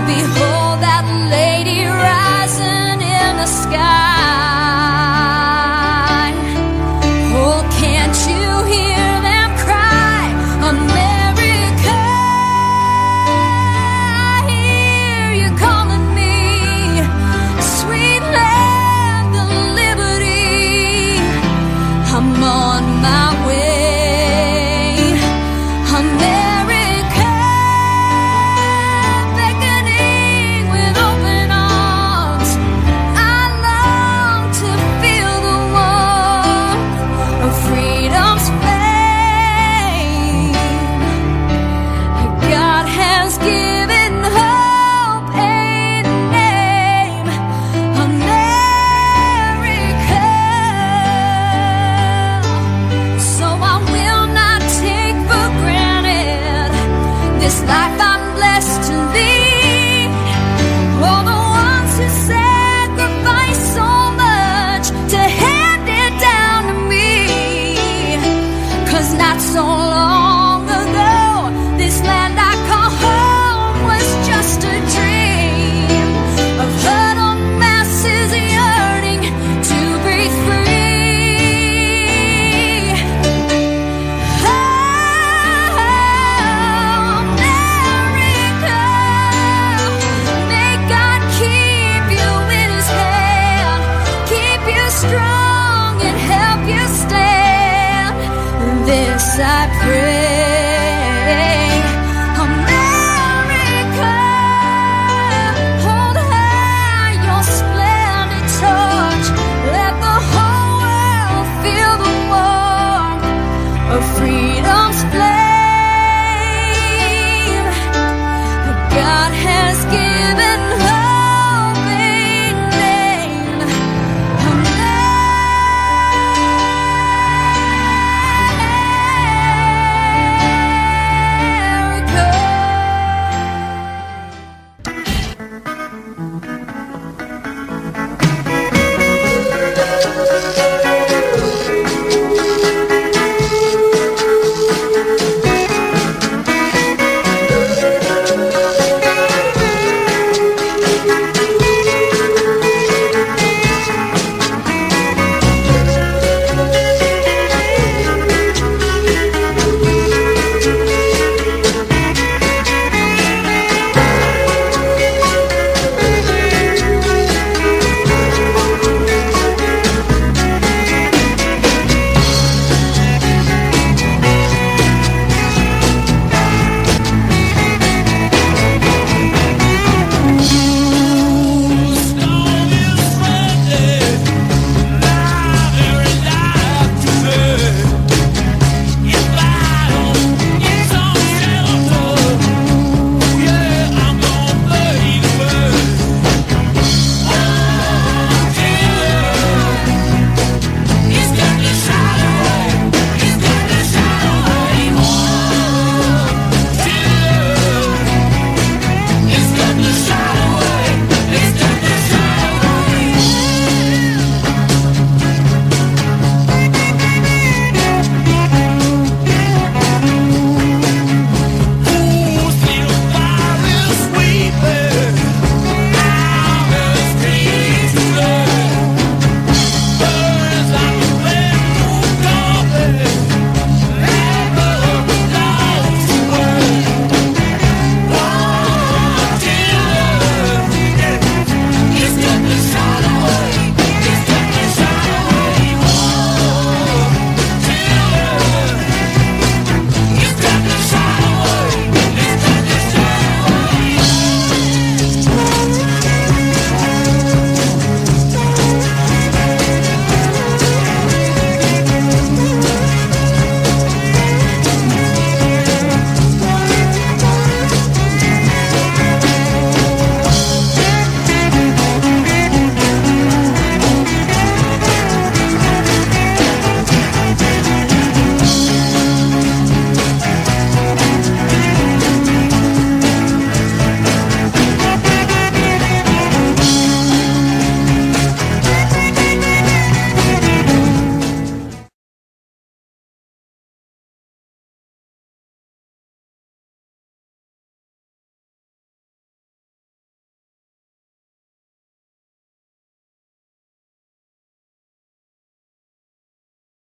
Behold that lady rising in the sky. Oh, can't you hear them cry, America? I hear you calling me, sweet land of liberty. I'm on my way, America, beckoning with open arms. I long to feel the warmth of freedom's flame. God has given hope a name, America. So I will not take for granted this life I'm blessed to lead. All the ones who sacrifice so much to hand it down to me. 'Cause not so long ago, this land I call home was just a dream of huddled masses yearning to breathe free. America, may God keep you in His hand, keep you strong and help you stand. This I pray. America, hold high your splendid torch. Let the whole world feel the warmth of freedom's flame.